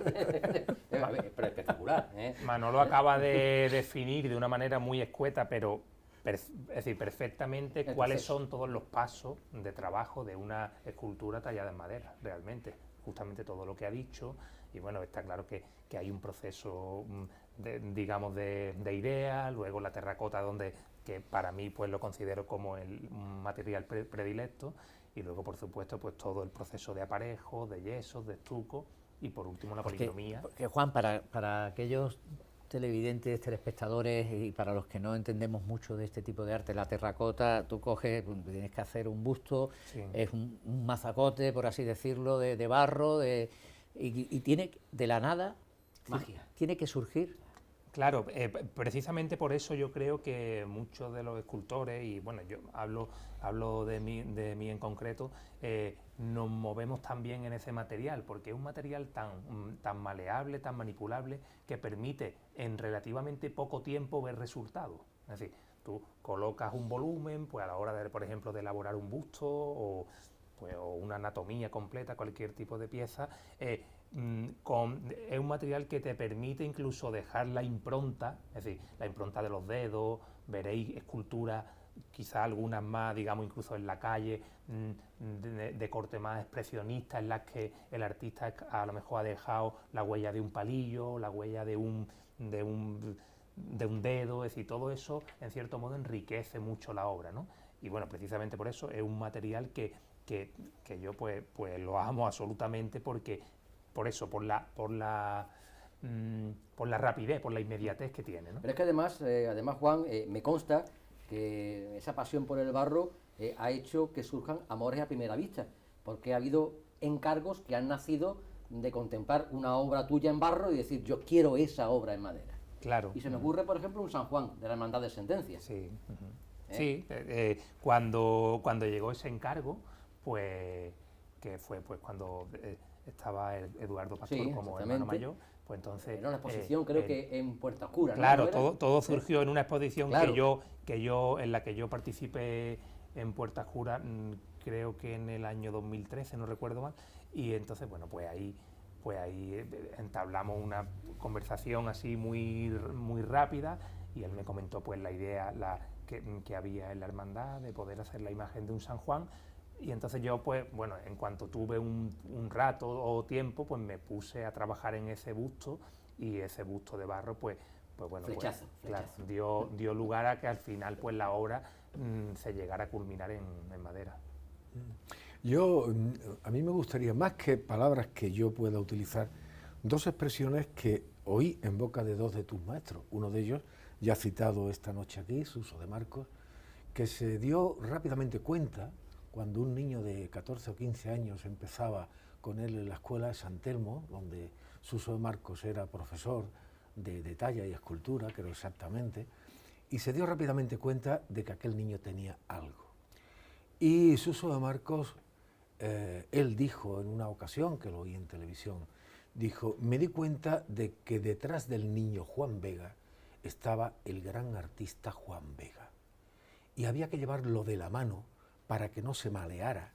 S2: pero espectacular.
S4: Manolo acaba de definir de una manera muy escueta, pero es decir, perfectamente
S2: El
S4: cuáles
S2: proceso.
S4: son todos los pasos de trabajo de una escultura tallada en madera, realmente. Justamente todo lo que ha dicho, y bueno, está claro que hay un proceso, digamos, de idea, luego la terracota, que para mí pues lo considero como el material predilecto, y luego, por supuesto, pues todo el proceso de aparejo, de yesos, de estuco, y por último la policromía.
S1: Porque, Juan, para aquellos televidentes, telespectadores y para los que no entendemos mucho de este tipo de arte, la terracota, tú coges, tienes que hacer un busto,
S4: Sí.
S1: es un mazacote, por así decirlo, de barro, y tiene de la nada,
S2: Magia.
S1: tiene que surgir.
S4: Claro, precisamente por eso yo creo que muchos de los escultores, y bueno, yo hablo de mí en concreto, nos movemos también en ese material, porque es un material tan maleable, tan manipulable, que permite en relativamente poco tiempo ver resultados. Es decir, tú colocas un volumen, pues a la hora de, por ejemplo, de elaborar un busto o una anatomía completa, cualquier tipo de pieza, es un material que te permite incluso dejar la impronta, es decir, la impronta de los dedos. Veréis esculturas, quizá algunas más, digamos, incluso en la calle, de corte más expresionista, en las que el artista a lo mejor ha dejado la huella de un palillo, la huella de un dedo, es decir, todo eso en cierto modo enriquece mucho la obra, ¿no? Y bueno, precisamente por eso es un material que yo pues lo amo absolutamente, porque por eso, por la rapidez, por la inmediatez que tiene, ¿no?
S2: Pero es que además Juan, me consta que esa pasión por el barro ha hecho que surjan amores a primera vista, porque ha habido encargos que han nacido de contemplar una obra tuya en barro y decir, yo quiero esa obra en madera.
S4: Claro.
S2: Y se me ocurre, por ejemplo, un San Juan, de la Hermandad de Sentencia.
S4: Sí. Sí, cuando llegó ese encargo, pues que fue pues cuando estaba Eduardo Pastor
S2: Sí,
S4: como
S2: exactamente.
S4: hermano mayor, pues entonces
S2: Era una exposición, creo que en Puerta Oscura, ¿no?
S4: claro,
S2: ¿No era?
S4: todo surgió en una exposición
S2: Claro.
S4: en la que yo participé en Puerta Oscura, creo que en el año 2013, no recuerdo mal, y entonces bueno, pues ahí entablamos una conversación así muy rápida, y él me comentó pues la idea que había en la hermandad de poder hacer la imagen de un San Juan. Y entonces yo, pues, bueno, en cuanto tuve un rato o tiempo, pues me puse a trabajar en ese busto, y ese busto de barro, pues bueno,
S2: Flechazo,
S4: claro,
S2: flechazo.
S4: dio lugar a que al final, pues la obra se llegara a culminar en madera.
S8: A mí me gustaría, más que palabras que yo pueda utilizar, dos expresiones que oí en boca de dos de tus maestros. Uno de ellos ya citado esta noche aquí, Suso de Marcos, que se dio rápidamente cuenta, cuando un niño de 14 o 15 años empezaba con él en la escuela de San Telmo, donde Suso de Marcos era profesor de talla y escultura, creo exactamente, y se dio rápidamente cuenta de que aquel niño tenía algo. Y Suso de Marcos, él dijo en una ocasión, que lo oí en televisión, dijo: me di cuenta de que detrás del niño Juan Vega estaba el gran artista Juan Vega. Y había que llevarlo de la mano para que no se maleara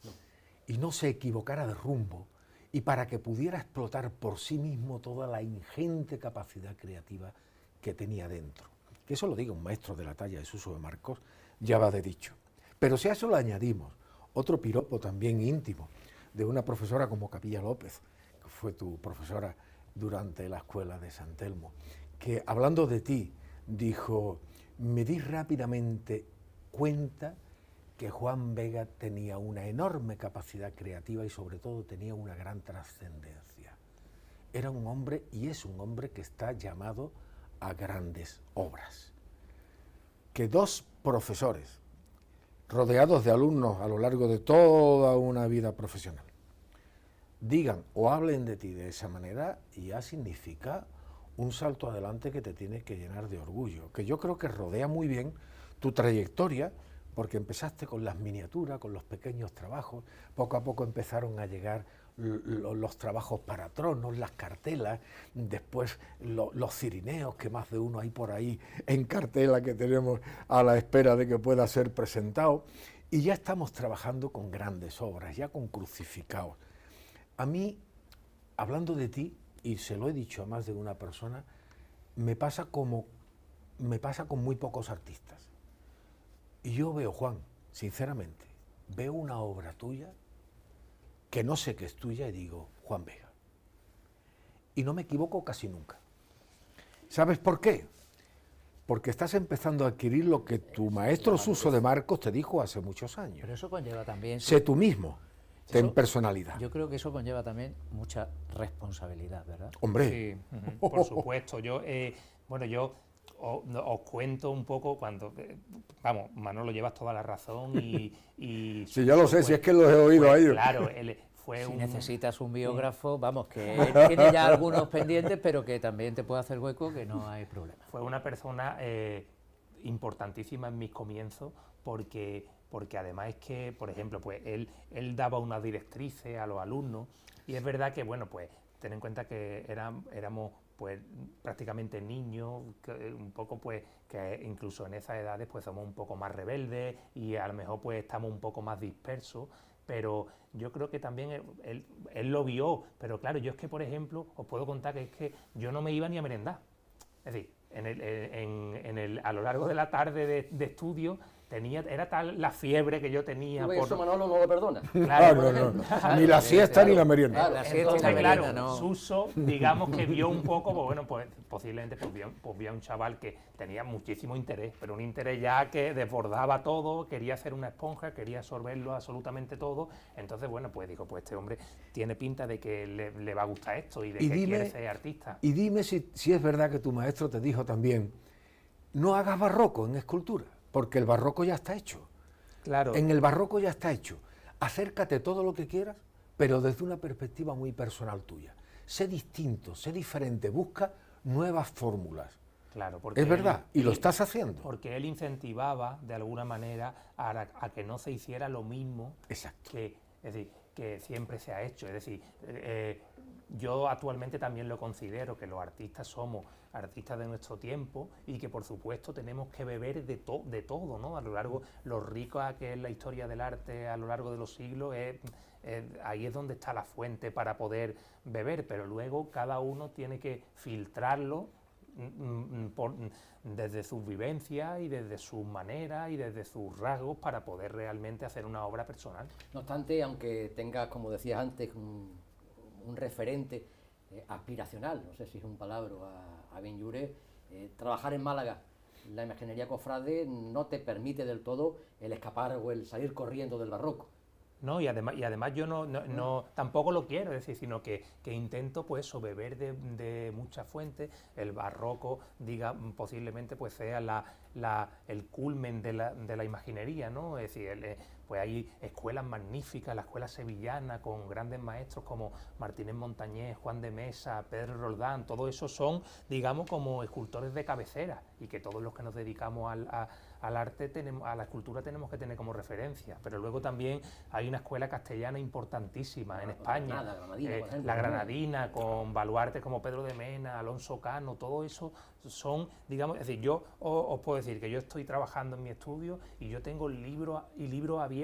S8: y no se equivocara de rumbo, y para que pudiera explotar por sí mismo toda la ingente capacidad creativa que tenía dentro. Que eso lo diga un maestro de la talla de Suso de Marcos, ya va de dicho. Pero si a eso le añadimos otro piropo también íntimo de una profesora como Capilla López, que fue tu profesora durante la escuela de San Telmo, que hablando de ti dijo: me di rápidamente cuenta que Juan Vega tenía una enorme capacidad creativa y sobre todo tenía una gran trascendencia. Era un hombre, y es un hombre, que está llamado a grandes obras. Que dos profesores, rodeados de alumnos a lo largo de toda una vida profesional, digan o hablen de ti de esa manera, ya significa un salto adelante que te tienes que llenar de orgullo, que yo creo que rodea muy bien tu trayectoria, porque empezaste con las miniaturas, con los pequeños trabajos, poco a poco empezaron a llegar los trabajos para tronos, las cartelas, después los cirineos, que más de uno hay por ahí en cartela que tenemos a la espera de que pueda ser presentado, y ya estamos trabajando con grandes obras, ya con crucificados. A mí, hablando de ti, y se lo he dicho a más de una persona, me pasa con muy pocos artistas. Y yo veo, Juan, sinceramente, veo una obra tuya que no sé que es tuya y digo: Juan Vega. Y no me equivoco casi nunca. ¿Sabes por qué? Porque estás empezando a adquirir lo que tu maestro Suso de Marcos te dijo hace muchos años.
S1: Pero eso conlleva también...
S8: Sé tú mismo, ten personalidad.
S1: Yo creo que eso conlleva también mucha responsabilidad, ¿verdad?
S8: Hombre.
S4: Sí, por supuesto. Yo os cuento un poco cuando... vamos, Manolo, llevas toda la razón y
S8: sí, ya lo sé, si es que los he oído a ellos.
S4: Claro, él fue
S1: si necesitas un biógrafo, vamos, que él tiene ya algunos pendientes, pero que también te puede hacer hueco, que no hay problema.
S4: Fue una persona importantísima en mis comienzos, porque además es que, por ejemplo, pues él daba unas directrices a los alumnos, y es verdad que, bueno, pues ten en cuenta que éramos pues prácticamente niños, un poco pues que incluso en esas edades pues somos un poco más rebeldes y a lo mejor pues estamos un poco más dispersos, pero yo creo que también él lo vio, pero claro, yo es que, por ejemplo, os puedo contar que es que yo no me iba ni a merendar, es decir, a lo largo de la tarde de estudio era tal la fiebre que yo tenía.
S2: Por eso Manolo no lo perdona.
S8: Claro, no. Ni la siesta ni la merienda.
S1: Claro, la siesta y la
S4: claro,
S1: merienda, no.
S4: Suso, digamos que vio un poco, pues bueno, pues posiblemente vio a un chaval que tenía muchísimo interés, pero un interés ya que desbordaba todo, quería hacer una esponja, quería absorberlo absolutamente todo. Entonces, bueno, pues dijo, pues este hombre tiene pinta de que le va a gustar esto y de que quiere ser artista.
S8: Y dime si es verdad que tu maestro te dijo también: no hagas barroco en escultura, porque el barroco ya está hecho.
S4: Claro.
S8: En el barroco ya está hecho. Acércate todo lo que quieras, pero desde una perspectiva muy personal tuya. Sé distinto, sé diferente, busca nuevas fórmulas.
S4: Claro, porque
S8: es verdad, y lo estás haciendo.
S4: Porque él incentivaba, de alguna manera, a que no se hiciera lo mismo.
S8: Exacto.
S4: Es decir, que siempre se ha hecho. Es decir, yo actualmente también lo considero, que los artistas somos artistas de nuestro tiempo y que por supuesto tenemos que beber de todo, ¿no? A lo largo, lo rico que es la historia del arte a lo largo de los siglos, ahí es donde está la fuente para poder beber, pero luego cada uno tiene que filtrarlo desde sus vivencias y desde sus maneras y desde sus rasgos para poder realmente hacer una obra personal.
S2: No obstante, aunque tengas, como decías antes, un referente aspiracional, no sé si es un palabra, a Benlliure, trabajar en Málaga, la imaginería cofrade no te permite del todo el escapar o el salir corriendo del barroco.
S4: ¿no? Y además yo no tampoco lo quiero, es decir, sino que intento pues eso, beber de muchas fuentes. El barroco, posiblemente pues sea el culmen de la imaginería, ¿no? Es decir, pues hay escuelas magníficas, la escuela sevillana con grandes maestros como Martínez Montañés, Juan de Mesa, Pedro Roldán, todo eso son, digamos, como escultores de cabecera, y que todos los que nos dedicamos al arte, a la escultura, tenemos que tener como referencia. Pero luego también hay una escuela castellana importantísima en España, la Granadina, con baluartes como Pedro de Mena, Alonso Cano, todo eso son, digamos, es decir, yo os puedo decir que yo estoy trabajando en mi estudio y yo tengo libros abiertos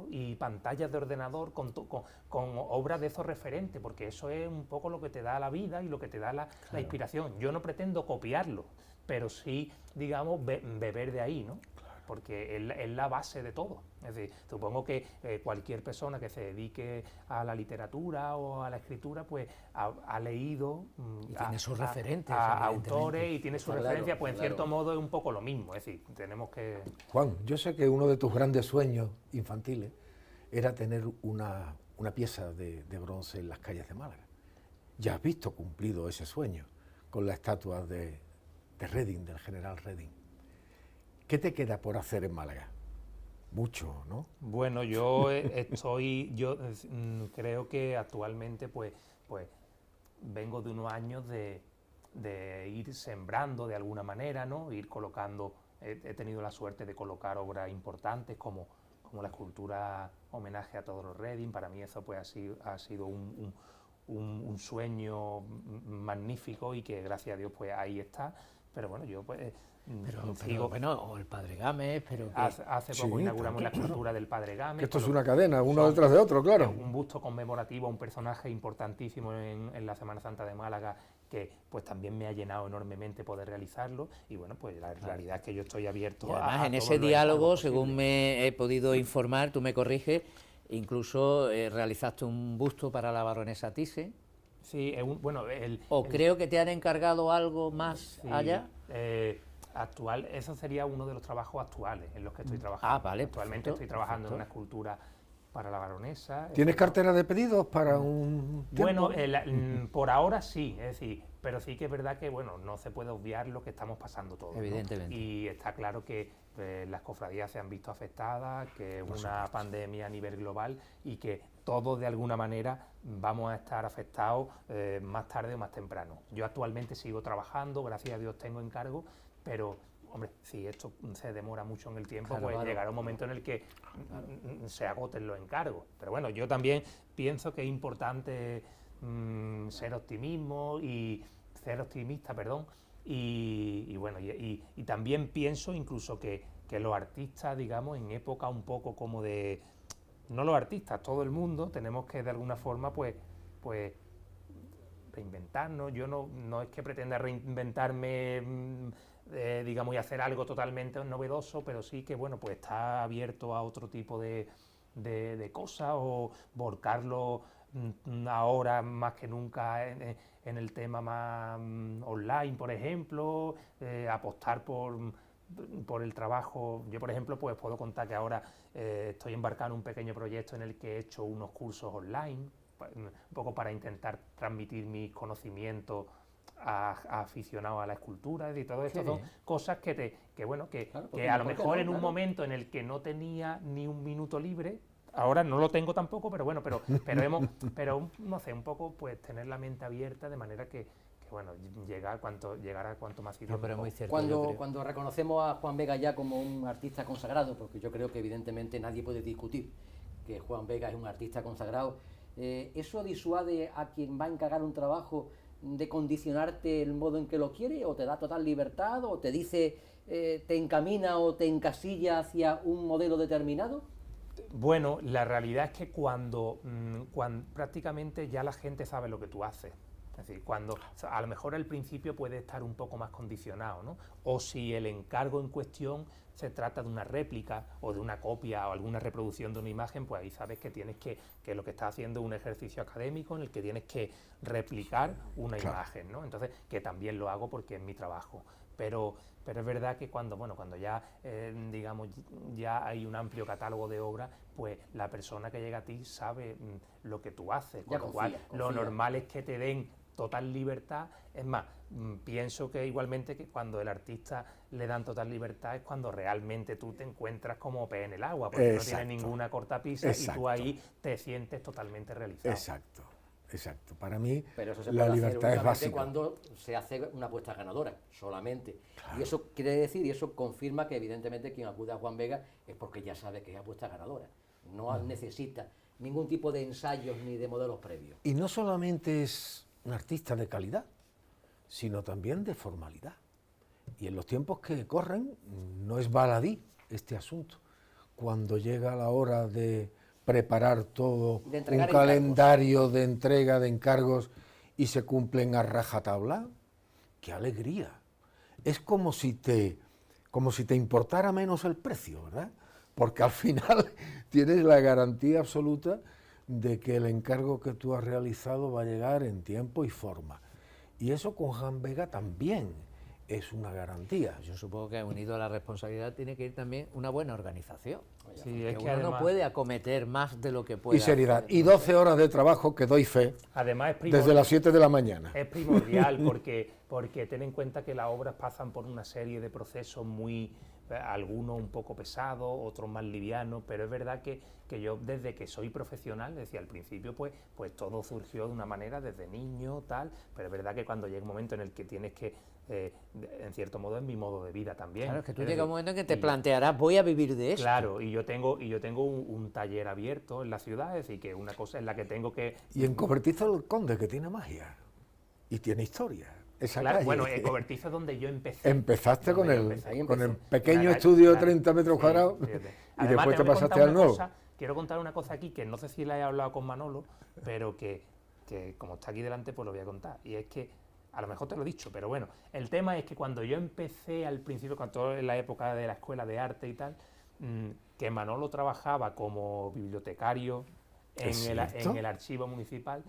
S4: y pantallas de ordenador con obras de esos referentes, porque eso es un poco lo que te da la vida y lo que te da la inspiración. Yo no pretendo copiarlo, pero sí, digamos, beber de ahí, ¿no? Porque es la base de todo. Es decir, supongo que cualquier persona que se dedique a la literatura o a la escritura, pues ha leído
S1: y tiene sus referentes,
S4: a autores, y tiene sus referencias, pues en cierto modo es un poco lo mismo. Es decir, tenemos que...
S8: Juan, yo sé que uno de tus grandes sueños infantiles era tener una pieza de bronce en las calles de Málaga. Ya has visto cumplido ese sueño con la estatua de Reding, del general Reding. ¿Qué te queda por hacer en Málaga? Mucho, ¿no?
S4: Bueno, yo creo que actualmente pues vengo de unos años de ir sembrando de alguna manera, ¿no? Ir colocando, he tenido la suerte de colocar obras importantes como la escultura homenaje a Teodoro Reding. Para mí eso pues ha sido un sueño magnífico, y que gracias a Dios pues ahí está. Pero bueno, yo pues
S1: pero bueno, o el Padre Gámez, pero que...
S4: hace poco inauguramos la escultura del Padre Gámez.
S8: Que esto es una cadena, uno detrás de otro, claro.
S4: Un busto conmemorativo a un personaje importantísimo en la Semana Santa de Málaga, que pues también me ha llenado enormemente poder realizarlo. Y bueno, pues la realidad es que yo estoy abierto
S1: y además,
S4: a
S1: en ese diálogo, según me he podido informar, tú me corriges, incluso realizaste un busto para la baronesa Thyssen.
S4: Sí,
S1: creo que te han encargado algo más allá.
S4: Actual, eso sería uno de los trabajos actuales en los que estoy trabajando.
S1: Vale,
S4: actualmente estoy trabajando en una escultura para la baronesa.
S8: ¿Tienes cartera de pedidos para un tiempo?
S4: Bueno, por ahora sí, es decir, pero sí que es verdad que bueno, no se puede obviar lo que estamos pasando todos,
S1: evidentemente,
S4: ¿no? Y está claro que las cofradías se han visto afectadas, que es una pandemia a nivel global, y que todos de alguna manera vamos a estar afectados más tarde o más temprano. Yo actualmente sigo trabajando, gracias a Dios tengo encargo, pero hombre, si esto se demora mucho en el tiempo, pues llegará un momento en el que se agoten los encargos. Pero bueno, yo también pienso que es importante ser optimista, y bueno, y también pienso incluso que los artistas, digamos, en época un poco como de... No los artistas, todo el mundo, tenemos que de alguna forma pues reinventarnos. Yo no es que pretenda reinventarme, digamos, y hacer algo totalmente novedoso, pero sí que, bueno, pues está abierto a otro tipo de cosas, o volcarlo ahora más que nunca en el tema más online, por ejemplo, apostar por el trabajo. Yo, por ejemplo, pues puedo contar que ahora estoy embarcado en un pequeño proyecto en el que he hecho unos cursos online, un poco para intentar transmitir mis conocimientos a aficionados a la escultura, y todo esto son cosas que a lo mejor en un momento en el que no tenía ni un minuto libre, ahora no lo tengo tampoco, pero bueno, pero no sé, un poco pues tener la mente abierta de manera que bueno, llegar a cuanto más sitio.
S1: Pero muy cierto,
S2: cuando reconocemos a Juan Vega ya como un artista consagrado, porque yo creo que evidentemente nadie puede discutir que Juan Vega es un artista consagrado, ¿eso disuade a quien va a encargar un trabajo de condicionarte el modo en que lo quiere, o te da total libertad, o te dice, te encamina o te encasilla hacia un modelo determinado?
S4: Bueno, la realidad es que cuando prácticamente ya la gente sabe lo que tú haces. Es decir, cuando a lo mejor al principio puede estar un poco más condicionado, ¿no? O si el encargo en cuestión se trata de una réplica o de una copia o alguna reproducción de una imagen, pues ahí sabes que tienes que lo que estás haciendo es un ejercicio académico en el que tienes que replicar una imagen, ¿no? Entonces, que también lo hago porque es mi trabajo. pero es verdad que cuando ya, digamos, ya hay un amplio catálogo de obras, pues la persona que llega a ti sabe lo que tú haces, con lo cual lo normal es que te den total libertad. Es más, pienso que igualmente que cuando el artista le dan total libertad es cuando realmente tú te encuentras como pez en el agua, porque no tienes ninguna cortapisa y tú ahí te sientes totalmente realizado.
S8: Exacto. Exacto, para mí
S2: pero eso se
S8: la
S2: puede
S8: libertad
S2: hacer
S8: es básica.
S2: cuando se hace una apuesta ganadora, solamente. Claro. Y eso quiere decir, y eso confirma que evidentemente quien acude a Juan Vega es porque ya sabe que es apuesta ganadora. No necesita ningún tipo de ensayos ni de modelos previos.
S8: Y no solamente es un artista de calidad, sino también de formalidad. Y en los tiempos que corren no es baladí este asunto. Cuando llega la hora de preparar todo un calendario de entrega de encargos y se cumplen a rajatabla, ¡qué alegría! Es como si te importara menos el precio, ¿verdad? Porque al final tienes la garantía absoluta de que el encargo que tú has realizado va a llegar en tiempo y forma. Y eso con Juan Vega también es una garantía.
S1: Yo supongo que unido a la responsabilidad tiene que ir también una buena organización.
S4: Sí, es que
S1: uno
S4: además,
S1: no puede acometer más de lo que puede.
S8: Y seriedad. Y 12 horas de trabajo que doy fe,
S4: además
S8: desde las 7 de la mañana.
S4: Es primordial porque ten en cuenta que las obras pasan por una serie de procesos muy, algunos un poco pesados, otros más livianos, pero es verdad que yo desde que soy profesional, decía al principio, pues todo surgió de una manera desde niño, tal, pero es verdad que cuando llega un momento en el que tienes que, en cierto modo es mi modo de vida también.
S1: Claro, es que tú llega un momento en que te plantearás, voy a vivir de esto.
S4: Claro, y yo tengo un taller abierto en la ciudad, es decir, que una cosa en la que tengo que...
S8: Y en Cobertizo del Conde, que tiene magia y tiene historia. Esa
S4: claro,
S8: calle.
S4: bueno, en Cobertizo es donde yo empecé.
S8: Empezaste con el pequeño estudio de 30 metros cuadrados y después te pasaste al nuevo.
S4: Quiero contar una cosa aquí que no sé si la he hablado con Manolo, pero que como está aquí delante pues lo voy a contar. Y es que, a lo mejor te lo he dicho, pero bueno, el tema es que cuando yo empecé al principio, cuando en la época de la escuela de arte y tal, que Manolo trabajaba como bibliotecario en el archivo municipal.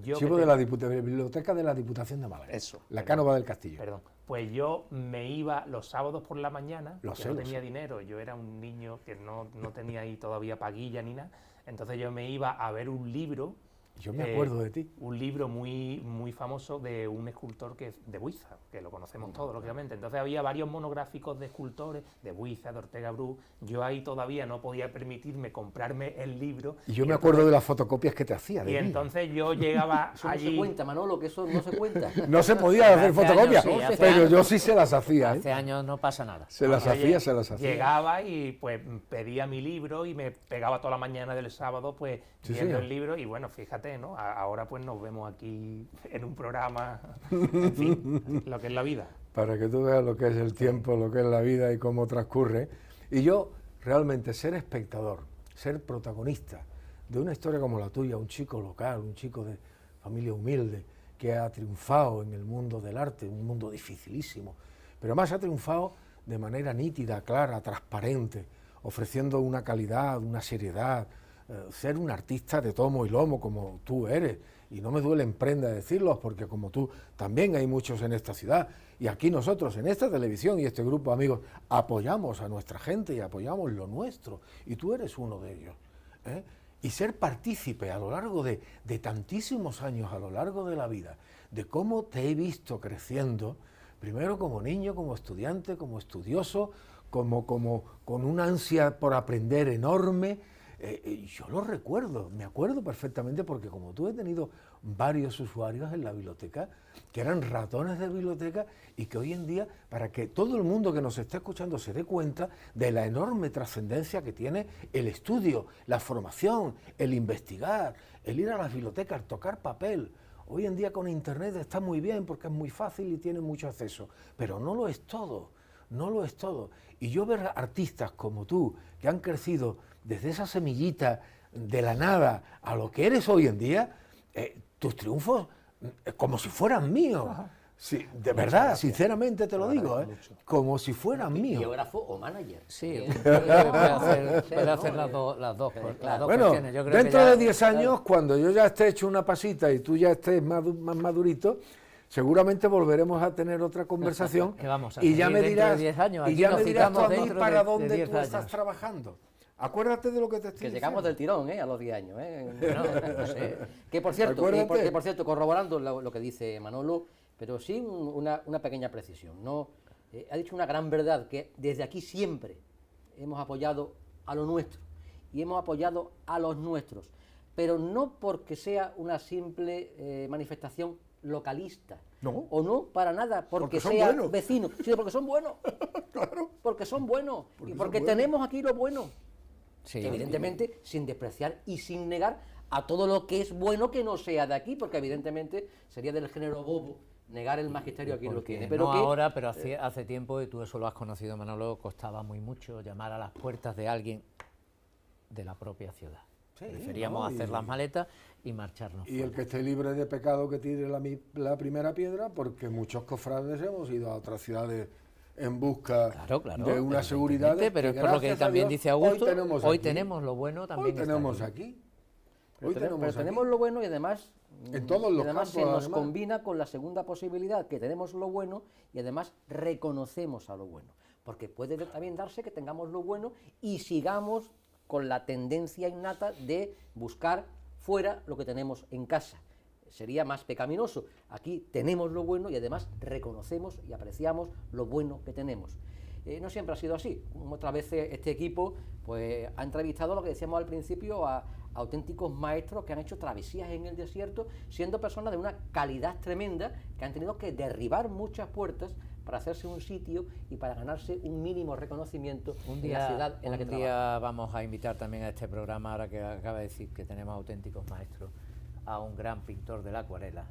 S8: Archivo de la Biblioteca de la Diputación de Málaga.
S4: Eso.
S8: La Cánova del Castillo.
S4: Perdón. Pues yo me iba los sábados por la mañana, porque no tenía dinero, yo era un niño que no tenía ahí todavía paguilla ni nada, entonces yo me iba a ver un libro.
S8: Yo me acuerdo de ti.
S4: Un libro muy, muy famoso de un escultor que es de Buiza, que lo conocemos todos, lógicamente. Entonces había varios monográficos de escultores, de Buiza, de Ortega Bru. Yo ahí todavía no podía permitirme comprarme el libro.
S8: Y yo me acuerdo de las fotocopias que te hacía.
S4: Y entonces yo llegaba
S2: eso
S4: allí...
S2: no se cuenta, Manolo, que eso no se cuenta.
S8: No se podía hacer fotocopias, pero yo sí se las hacía.
S1: Hace años no pasa nada.
S8: Se las hacía.
S4: Llegaba y pues pedía mi libro y me pegaba toda la mañana del sábado pues viendo el libro y bueno, fíjate, ¿no? Ahora pues nos vemos aquí en un programa, en fin, lo que es la vida.
S8: Para que tú veas lo que es el tiempo, lo que es la vida y cómo transcurre. Y yo, realmente, ser espectador, ser protagonista de una historia como la tuya, un chico local, un chico de familia humilde, que ha triunfado en el mundo del arte, un mundo dificilísimo, pero además ha triunfado de manera nítida, clara, transparente, ofreciendo una calidad, una seriedad, ser un artista de tomo y lomo como tú eres, y no me duele en prenda decirlo, porque como tú también hay muchos en esta ciudad, y aquí nosotros en esta televisión y este grupo de amigos apoyamos a nuestra gente y apoyamos lo nuestro, y tú eres uno de ellos, ¿eh? Y ser partícipe a lo largo de tantísimos años, a lo largo de la vida, de cómo te he visto creciendo, primero como niño, como estudiante, como estudioso, como con una ansia por aprender enorme. Yo lo recuerdo, me acuerdo perfectamente, porque como tú he tenido varios usuarios en la biblioteca que eran ratones de biblioteca y que hoy en día, para que todo el mundo que nos está escuchando se dé cuenta de la enorme trascendencia que tiene el estudio, la formación, el investigar, el ir a las bibliotecas, tocar papel. Hoy en día con internet está muy bien porque es muy fácil y tiene mucho acceso, pero no lo es todo, no lo es todo. Y yo ver artistas como tú, que han crecido desde esa semillita de la nada a lo que eres hoy en día, tus triunfos como si fueran míos. Sí, de verdad, sinceramente te lo digo, como si fueran míos.
S2: ¿Biógrafo o manager?
S1: Sí, puede hacer las dos
S8: bueno,
S1: cuestiones. Yo creo
S8: dentro
S1: que ya,
S8: de 10 años, cuando yo ya esté hecho una pasita y tú ya estés más madurito, seguramente volveremos a tener otra conversación
S1: ¿Qué vamos a
S8: y ya
S1: seguir
S8: me
S1: dentro de
S8: dirás,
S1: 10 años?
S8: y
S1: Aquí
S8: ya
S1: nos
S8: me dirás tú
S1: citamos
S8: a mí
S1: dentro
S8: para
S1: de
S8: dónde
S1: 10
S8: tú estás
S1: años.
S8: trabajando. Acuérdate de lo que te estoy
S2: Que
S8: diciendo.
S2: llegamos del tirón, a los 10 años.
S1: No sé.
S2: Que por cierto,
S8: Acuérdate.
S2: corroborando lo que dice Manolo, pero sí una pequeña precisión. ¿No? Ha dicho una gran verdad, que desde aquí siempre hemos apoyado a lo nuestro y hemos apoyado a los nuestros, pero no porque sea una simple manifestación localista,
S8: No.
S2: o no para nada porque
S8: son
S2: sea
S8: buenos.
S2: vecino, sino porque son buenos.
S8: Claro.
S2: Porque son buenos
S8: Porque
S2: y
S8: son
S2: porque
S8: buenos.
S2: tenemos aquí lo bueno.
S1: Sí.
S2: Evidentemente, sin despreciar y sin negar a todo lo que es bueno que no sea de aquí, porque evidentemente sería del género bobo negar el magisterio a quien lo
S1: Porque
S2: tiene.
S1: no
S2: que,
S1: ahora, pero hace tiempo, y tú eso lo has conocido, Manolo, costaba muy mucho llamar a las puertas de alguien de la propia ciudad. Preferíamos
S8: ¿no?
S1: hacer las maletas y marcharnos
S8: Y el
S1: fuera.
S8: que esté libre de pecado que tire la primera piedra, porque muchos cofrades hemos ido a otras ciudades en busca
S1: Claro,
S8: de una seguridad.
S1: evidentemente, pero es por lo que
S8: gracias a
S1: también
S8: Dios,
S1: dice Augusto, hoy
S8: aquí.
S1: tenemos lo bueno también.
S8: Hoy
S1: está
S8: tenemos
S1: aquí.
S8: aquí.
S2: pero
S8: Hoy
S2: tenemos,
S8: tenemos
S2: tenemos
S8: aquí.
S2: lo bueno y además,
S8: En todos los
S2: además se
S8: campos,
S2: nos
S8: además.
S2: combina con la segunda posibilidad, que tenemos lo bueno y además reconocemos a lo bueno. Porque puede también darse que tengamos lo bueno y sigamos con la tendencia innata de buscar fuera lo que tenemos en casa. Sería más pecaminoso. Aquí tenemos lo bueno y además reconocemos y apreciamos lo bueno que tenemos. No siempre ha sido así. Otras veces este equipo pues, ha entrevistado, lo que decíamos al principio, a auténticos maestros que han hecho travesías en el desierto, siendo personas de una calidad tremenda, que han tenido que derribar muchas puertas para hacerse un sitio y para ganarse un mínimo reconocimiento en la ciudad en la que
S1: un
S2: trabajan.
S1: día vamos a invitar también a este programa, ahora que acaba de decir que tenemos auténticos maestros, a un gran pintor de la acuarela,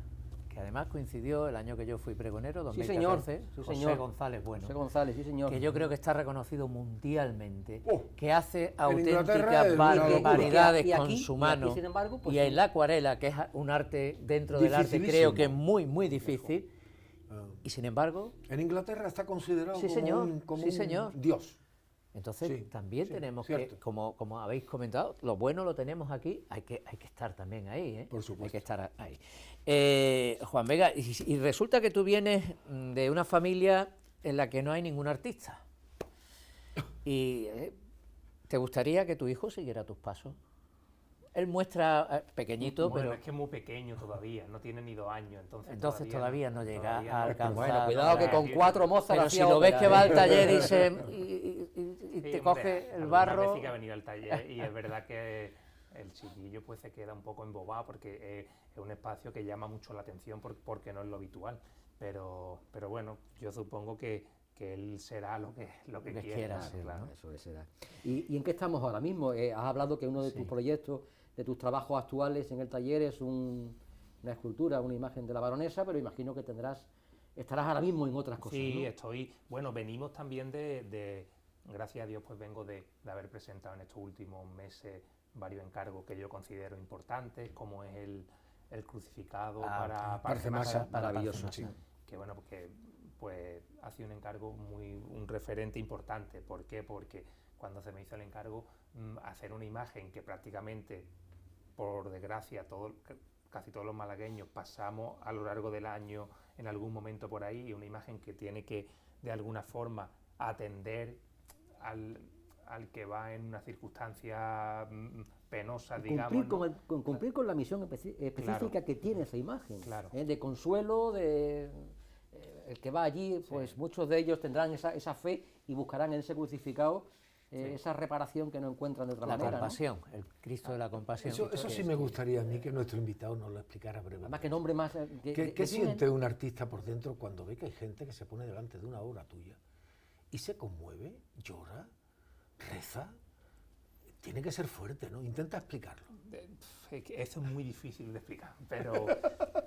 S1: que además coincidió el año que yo fui pregonero, 2014, José González Bueno,
S2: José González, sí señor.
S1: que yo creo que está reconocido mundialmente,
S8: Oh,
S1: que hace
S8: Inglaterra
S1: auténticas
S8: es una locura.
S1: barbaridades
S2: Y aquí-
S1: con
S2: y
S1: su
S2: aquí,
S1: mano,
S2: sin embargo, pues
S1: y
S2: sí.
S1: en la acuarela, que es un arte dentro del arte,
S8: Dificilísimo.
S1: creo que es muy, muy difícil, y sin embargo,
S8: En Inglaterra está considerado
S1: Sí, señor.
S8: como
S1: Sí,
S8: un
S1: señor.
S8: dios.
S1: entonces
S8: Sí,
S1: también
S8: sí,
S1: tenemos
S8: cierto.
S1: que, como habéis comentado, lo bueno lo tenemos aquí, hay que estar también ahí, ¿eh?
S8: Por supuesto.
S1: Hay que estar ahí. Juan Vega, y resulta que tú vienes de una familia en la que no hay ningún artista. Y ¿te gustaría que tu hijo siguiera tus pasos? Él muestra, pequeñito,
S4: Bueno,
S1: pero
S4: es que es muy pequeño todavía, no tiene ni 2 años,
S1: entonces todavía no llega
S4: todavía
S1: a
S4: no.
S1: alcanzar.
S2: Bueno, cuidado que
S4: Claro.
S2: con 4 Mozart
S1: Pero si
S2: hacía
S1: lo ves
S2: ópera,
S1: que va al
S2: ¿eh?
S1: taller y
S4: Sí,
S1: te
S4: hombre,
S1: coge el
S4: alguna
S1: barro.
S4: vez sí que ha venido al taller y es verdad que el chiquillo pues se queda un poco embobado porque es un espacio que llama mucho la atención porque no es lo habitual. Pero bueno, yo supongo que él será lo que quiera.
S1: ser,
S4: claro.
S1: ¿no?
S2: Eso será. ¿Y en qué estamos ahora mismo? Has hablado que uno de tus proyectos, de tus trabajos actuales en el taller es una escultura, una imagen de la baronesa, pero imagino que estarás ahora mismo en otras cosas,
S4: Sí,
S2: ¿no?
S4: venimos también gracias a Dios, pues vengo de haber presentado en estos últimos meses varios encargos que yo considero importantes, como es el crucificado para
S8: Parcemasa.
S2: Maravilloso.
S4: Sí. Que bueno, porque pues ha sido un encargo un referente importante. ¿Por qué? Porque cuando se me hizo el encargo, hacer una imagen que prácticamente, por desgracia, casi todos los malagueños pasamos a lo largo del año en algún momento por ahí, y una imagen que tiene que de alguna forma atender al que va en una circunstancia penosa, digamos.
S2: Cumplir con la misión específica
S4: Claro.
S2: que tiene esa imagen,
S4: Claro.
S2: de consuelo, el que va allí, pues muchos de ellos tendrán esa fe y buscarán en ese crucificado esa reparación que no encuentran de otra
S1: La
S2: manera, ¿no?
S1: compasión, el Cristo de la compasión.
S8: Eso sí me gustaría a mí que nuestro invitado nos lo explicara brevemente.
S2: Además, que nombre más...
S8: ¿Qué siente un artista por dentro cuando ve que hay gente que se pone delante de una obra tuya y se conmueve, llora, reza? Tiene que ser fuerte, ¿no? Intenta explicarlo.
S4: Es que eso es muy difícil de explicar,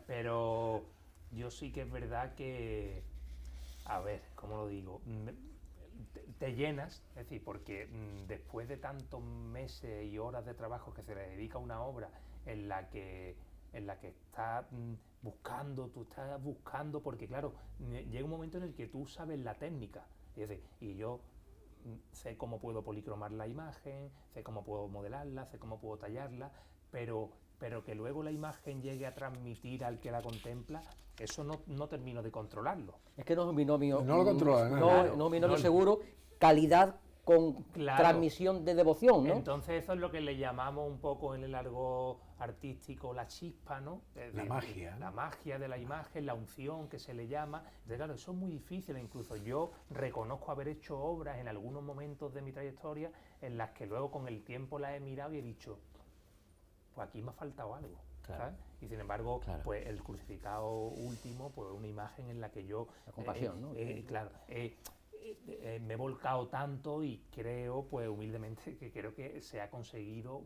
S4: pero yo sí que es verdad que, a ver, ¿cómo lo digo? Te llenas, es decir, porque después de tantos meses y horas de trabajo que se le dedica a una obra en la que estás buscando, porque claro, llega un momento en el que tú sabes la técnica, es decir, y yo sé cómo puedo policromar la imagen, sé cómo puedo modelarla, sé cómo puedo tallarla, pero pero que luego la imagen llegue a transmitir al que la contempla, eso no termino de controlarlo.
S2: Es que no es un binomio.
S8: No lo controla, ¿no?
S2: No es un binomio seguro, calidad con
S4: Claro.
S2: transmisión de devoción, ¿no?
S4: Entonces eso es lo que le llamamos un poco en el argot artístico la chispa, ¿no?
S8: La magia.
S4: La magia de la imagen, la unción que se le llama. Entonces, claro, eso es muy difícil. Incluso yo reconozco haber hecho obras en algunos momentos de mi trayectoria en las que luego con el tiempo las he mirado y he dicho, pues aquí me ha faltado algo.
S1: Claro.
S4: ¿Sabes? Y sin embargo,
S1: Claro.
S4: pues el crucificado último, pues una imagen en la que yo...
S2: La compasión, ¿no?
S4: Claro. Me he volcado tanto y creo, pues humildemente, que creo que se ha conseguido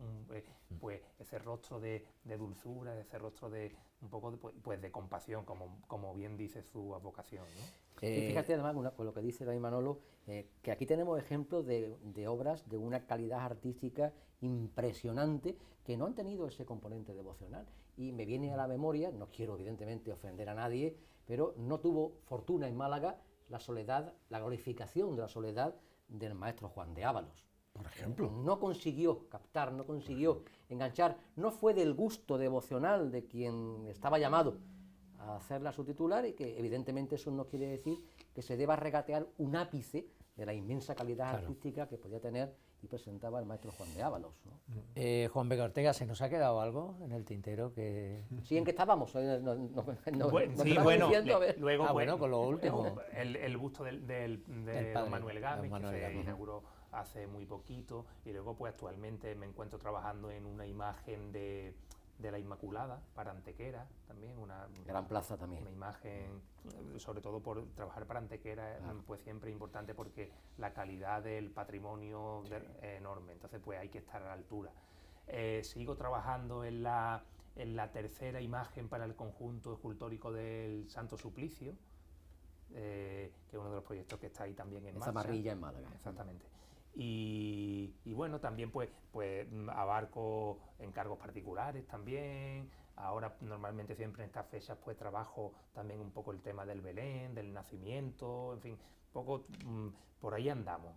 S4: pues ese rostro de dulzura, ese rostro de un poco de, pues, de compasión, como bien dice su advocación, ¿no?
S2: Y fíjate además con lo que dice David Manolo, que aquí tenemos ejemplos de obras de una calidad artística impresionante que no han tenido ese componente devocional. Y me viene a la memoria, no quiero evidentemente ofender a nadie, pero no tuvo fortuna en Málaga la soledad, la glorificación de la soledad del maestro Juan de Ábalos.
S8: Por ejemplo.
S2: No consiguió captar, no consiguió enganchar, no fue del gusto devocional de quien estaba llamado a hacerla su titular, y que evidentemente eso no quiere decir que se deba regatear un ápice de la inmensa calidad artística que podía tener y presentaba el maestro Juan de Ábalos, ¿no?
S1: Juan Vega Ortega, ¿se nos ha quedado algo en el tintero que...?
S2: Sí, ¿en qué estábamos?
S4: Sí,
S2: bueno,
S4: luego
S1: Ah,
S4: pues,
S1: bueno, con lo último.
S4: el busto de
S1: padre,
S4: don Manuel Gámez,
S1: don Manuel
S4: que se
S1: Gámez.
S4: inauguró hace muy poquito, y luego pues actualmente me encuentro trabajando en una imagen de la Inmaculada para Antequera, también una
S2: Gran plaza también.
S4: una imagen, sobre todo por trabajar para Antequera, pues siempre importante porque la calidad del patrimonio es enorme, entonces pues hay que estar a la altura. Sigo trabajando en la tercera imagen para el conjunto escultórico del Santo Suplicio, que es uno de los proyectos que está ahí también en
S2: Esa
S4: marcha.
S2: Zamarrilla en Málaga.
S4: Exactamente. Y bueno, también pues abarco encargos particulares también. Ahora normalmente siempre en estas fechas pues trabajo también un poco el tema del Belén, del nacimiento, en fin, un poco por ahí andamos.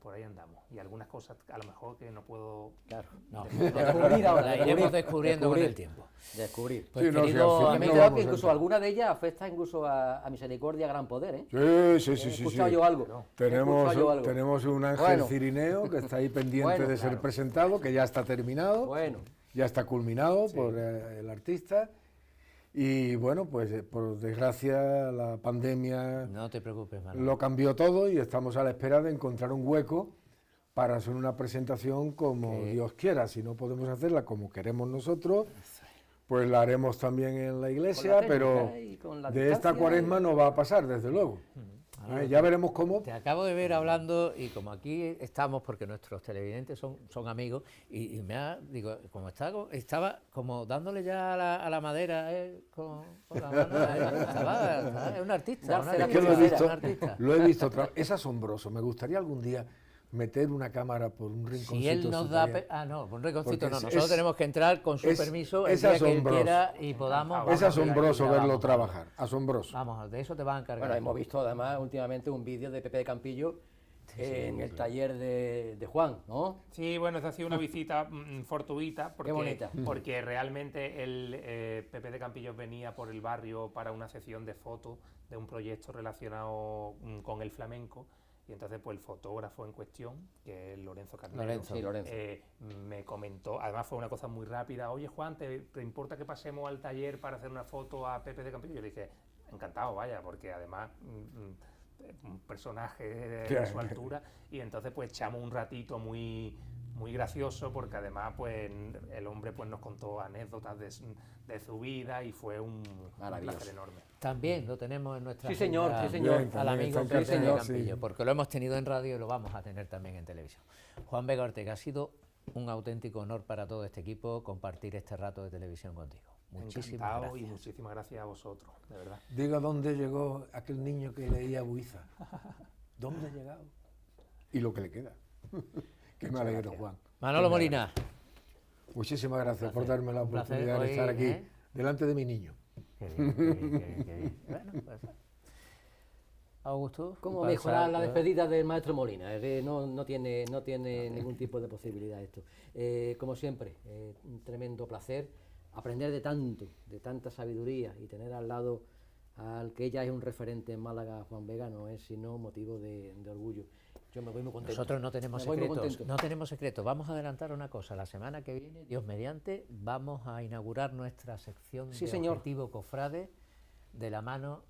S4: Y algunas cosas a lo mejor que no puedo...
S2: Claro.
S1: No,
S2: Descubrir ahora,
S1: la iremos descubriendo con el tiempo.
S2: Descubrir.
S1: Pues
S8: Sí, no,
S1: querido
S8: si al
S2: Que me he
S8: final
S1: amigo,
S2: enterado que incluso alguna de ellas afecta incluso a Misericordia Gran Poder, ¿eh?
S8: Sí.
S2: He escuchado yo algo. He escuchado yo algo.
S8: Tenemos un ángel
S2: Bueno.
S8: cirineo que está ahí pendiente
S2: Bueno,
S8: de ser
S2: claro.
S8: presentado, que ya está terminado,
S2: Bueno,
S8: ya está culminado por el artista. Y bueno, pues por desgracia la pandemia
S1: no te preocupes, Manolo.
S8: lo cambió todo y estamos a la espera de encontrar un hueco para hacer una presentación como Dios quiera. Si no podemos hacerla como queremos nosotros, pues la haremos también en la iglesia,
S2: técnica
S8: pero
S2: y con la
S8: de esta
S2: distancia
S8: cuaresma no va a pasar, desde luego. Ya veremos cómo.
S1: Te acabo de ver hablando, y como aquí estamos, porque nuestros televidentes son amigos, y digo, como estaba como dándole ya a la madera con la mano, es un artista,
S2: Dársela
S8: Es que lo he
S2: Era
S8: visto,
S1: un artista.
S8: lo he visto es asombroso. Me gustaría algún día meter una cámara por un rinconcito.
S1: Si él nos da...
S8: estaría-
S1: no, un rinconcito
S8: Porque
S1: no,
S8: es-
S1: nosotros tenemos que entrar con su
S8: es-
S1: permiso el
S8: es
S1: día que él
S8: asombroso.
S1: quiera y podamos...
S8: Es
S1: vamos a ver
S8: asombroso
S1: aquí,
S8: verlo
S1: vamos,
S8: trabajar, asombroso.
S1: Vamos, de eso te vas a encargar.
S2: bueno, hemos visto además últimamente un vídeo de Pepe de Campillo en el taller de Juan, ¿no?
S4: Sí, bueno, esa ha sido una visita fortuita
S2: bonita.
S4: porque realmente el Pepe de Campillos venía por el barrio para una sesión de fotos de un proyecto relacionado con el flamenco, y entonces pues el fotógrafo en cuestión, que es Lorenzo Carnero,
S1: Lorenzo.
S2: Sí, Lorenzo.
S4: me comentó, además fue una cosa muy rápida, oye Juan, ¿te importa que pasemos al taller para hacer una foto a Pepe de Campillos? Yo le dije, encantado, vaya, porque además... un personaje de su altura, y entonces pues echamos un ratito muy gracioso, porque además pues el hombre pues nos contó anécdotas de su vida y fue un placer enorme.
S1: También lo tenemos en nuestra
S2: Sí, señor,
S1: agenda
S2: sí, señor.
S1: al
S8: También
S1: amigo
S8: está en
S1: Pepe de
S8: cartelera,
S1: Campillo,
S8: sí.
S1: porque lo hemos tenido en radio y lo vamos a tener también en televisión. Juan Vega Ortega, ha sido un auténtico honor para todo este equipo compartir este rato de televisión contigo. Muchísimas
S4: Encantado
S1: gracias.
S4: y muchísimas gracias a vosotros, de verdad.
S8: Diga dónde llegó aquel niño que leía Buiza. ¿Dónde ha llegado? Y lo que le queda. Que me alegro, Juan.
S1: Manolo Molina.
S8: Muchísimas gracias por darme la
S1: Un placer
S8: oportunidad de
S1: hoy,
S8: estar aquí,
S1: ¿eh?
S8: delante de mi niño.
S1: Qué bien, qué bien, qué bien. Bueno, pues, Augusto.
S2: ¿Cómo
S1: para
S2: mejorar
S1: pasar,
S2: la despedida del maestro Molina? No tiene ningún tipo de posibilidad esto. Como siempre, un tremendo placer aprender de tanta sabiduría y tener al lado al que ella es un referente en Málaga, Juan Vega, no es sino motivo de orgullo. Yo me voy muy contento.
S1: Nosotros no tenemos secretos, no tenemos secretos. Vamos a adelantar una cosa, la semana que viene, Dios mediante, vamos a inaugurar nuestra sección
S2: Sí,
S1: de
S2: señor.
S1: Objetivo Cofrade de la mano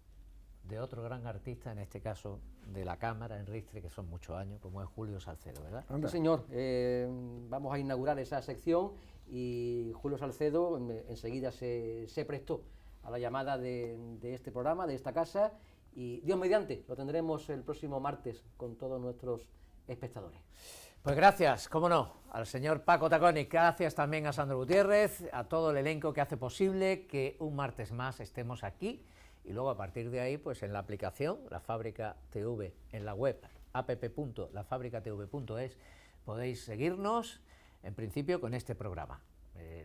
S1: de otro gran artista, en este caso de la cámara en Ristre, que son muchos años, como es Julio Salcedo, ¿verdad?
S2: Sí, señor, vamos a inaugurar esa sección y Julio Salcedo enseguida se prestó a la llamada de este programa, de esta casa, y Dios mediante, lo tendremos el próximo martes con todos nuestros espectadores.
S1: Pues gracias, cómo no, al señor Paco Taconi, gracias también a Sandro Gutiérrez, a todo el elenco que hace posible que un martes más estemos aquí, y luego a partir de ahí, pues en la aplicación, La Fábrica TV, en la web app.lafabricatv.es, podéis seguirnos, en principio, con este programa.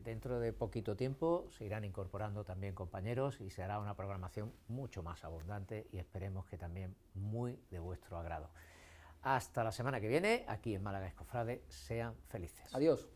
S1: Dentro de poquito tiempo se irán incorporando también compañeros y se hará una programación mucho más abundante y esperemos que también muy de vuestro agrado. Hasta la semana que viene, aquí en Málaga es Cofrade, sean felices.
S2: Adiós.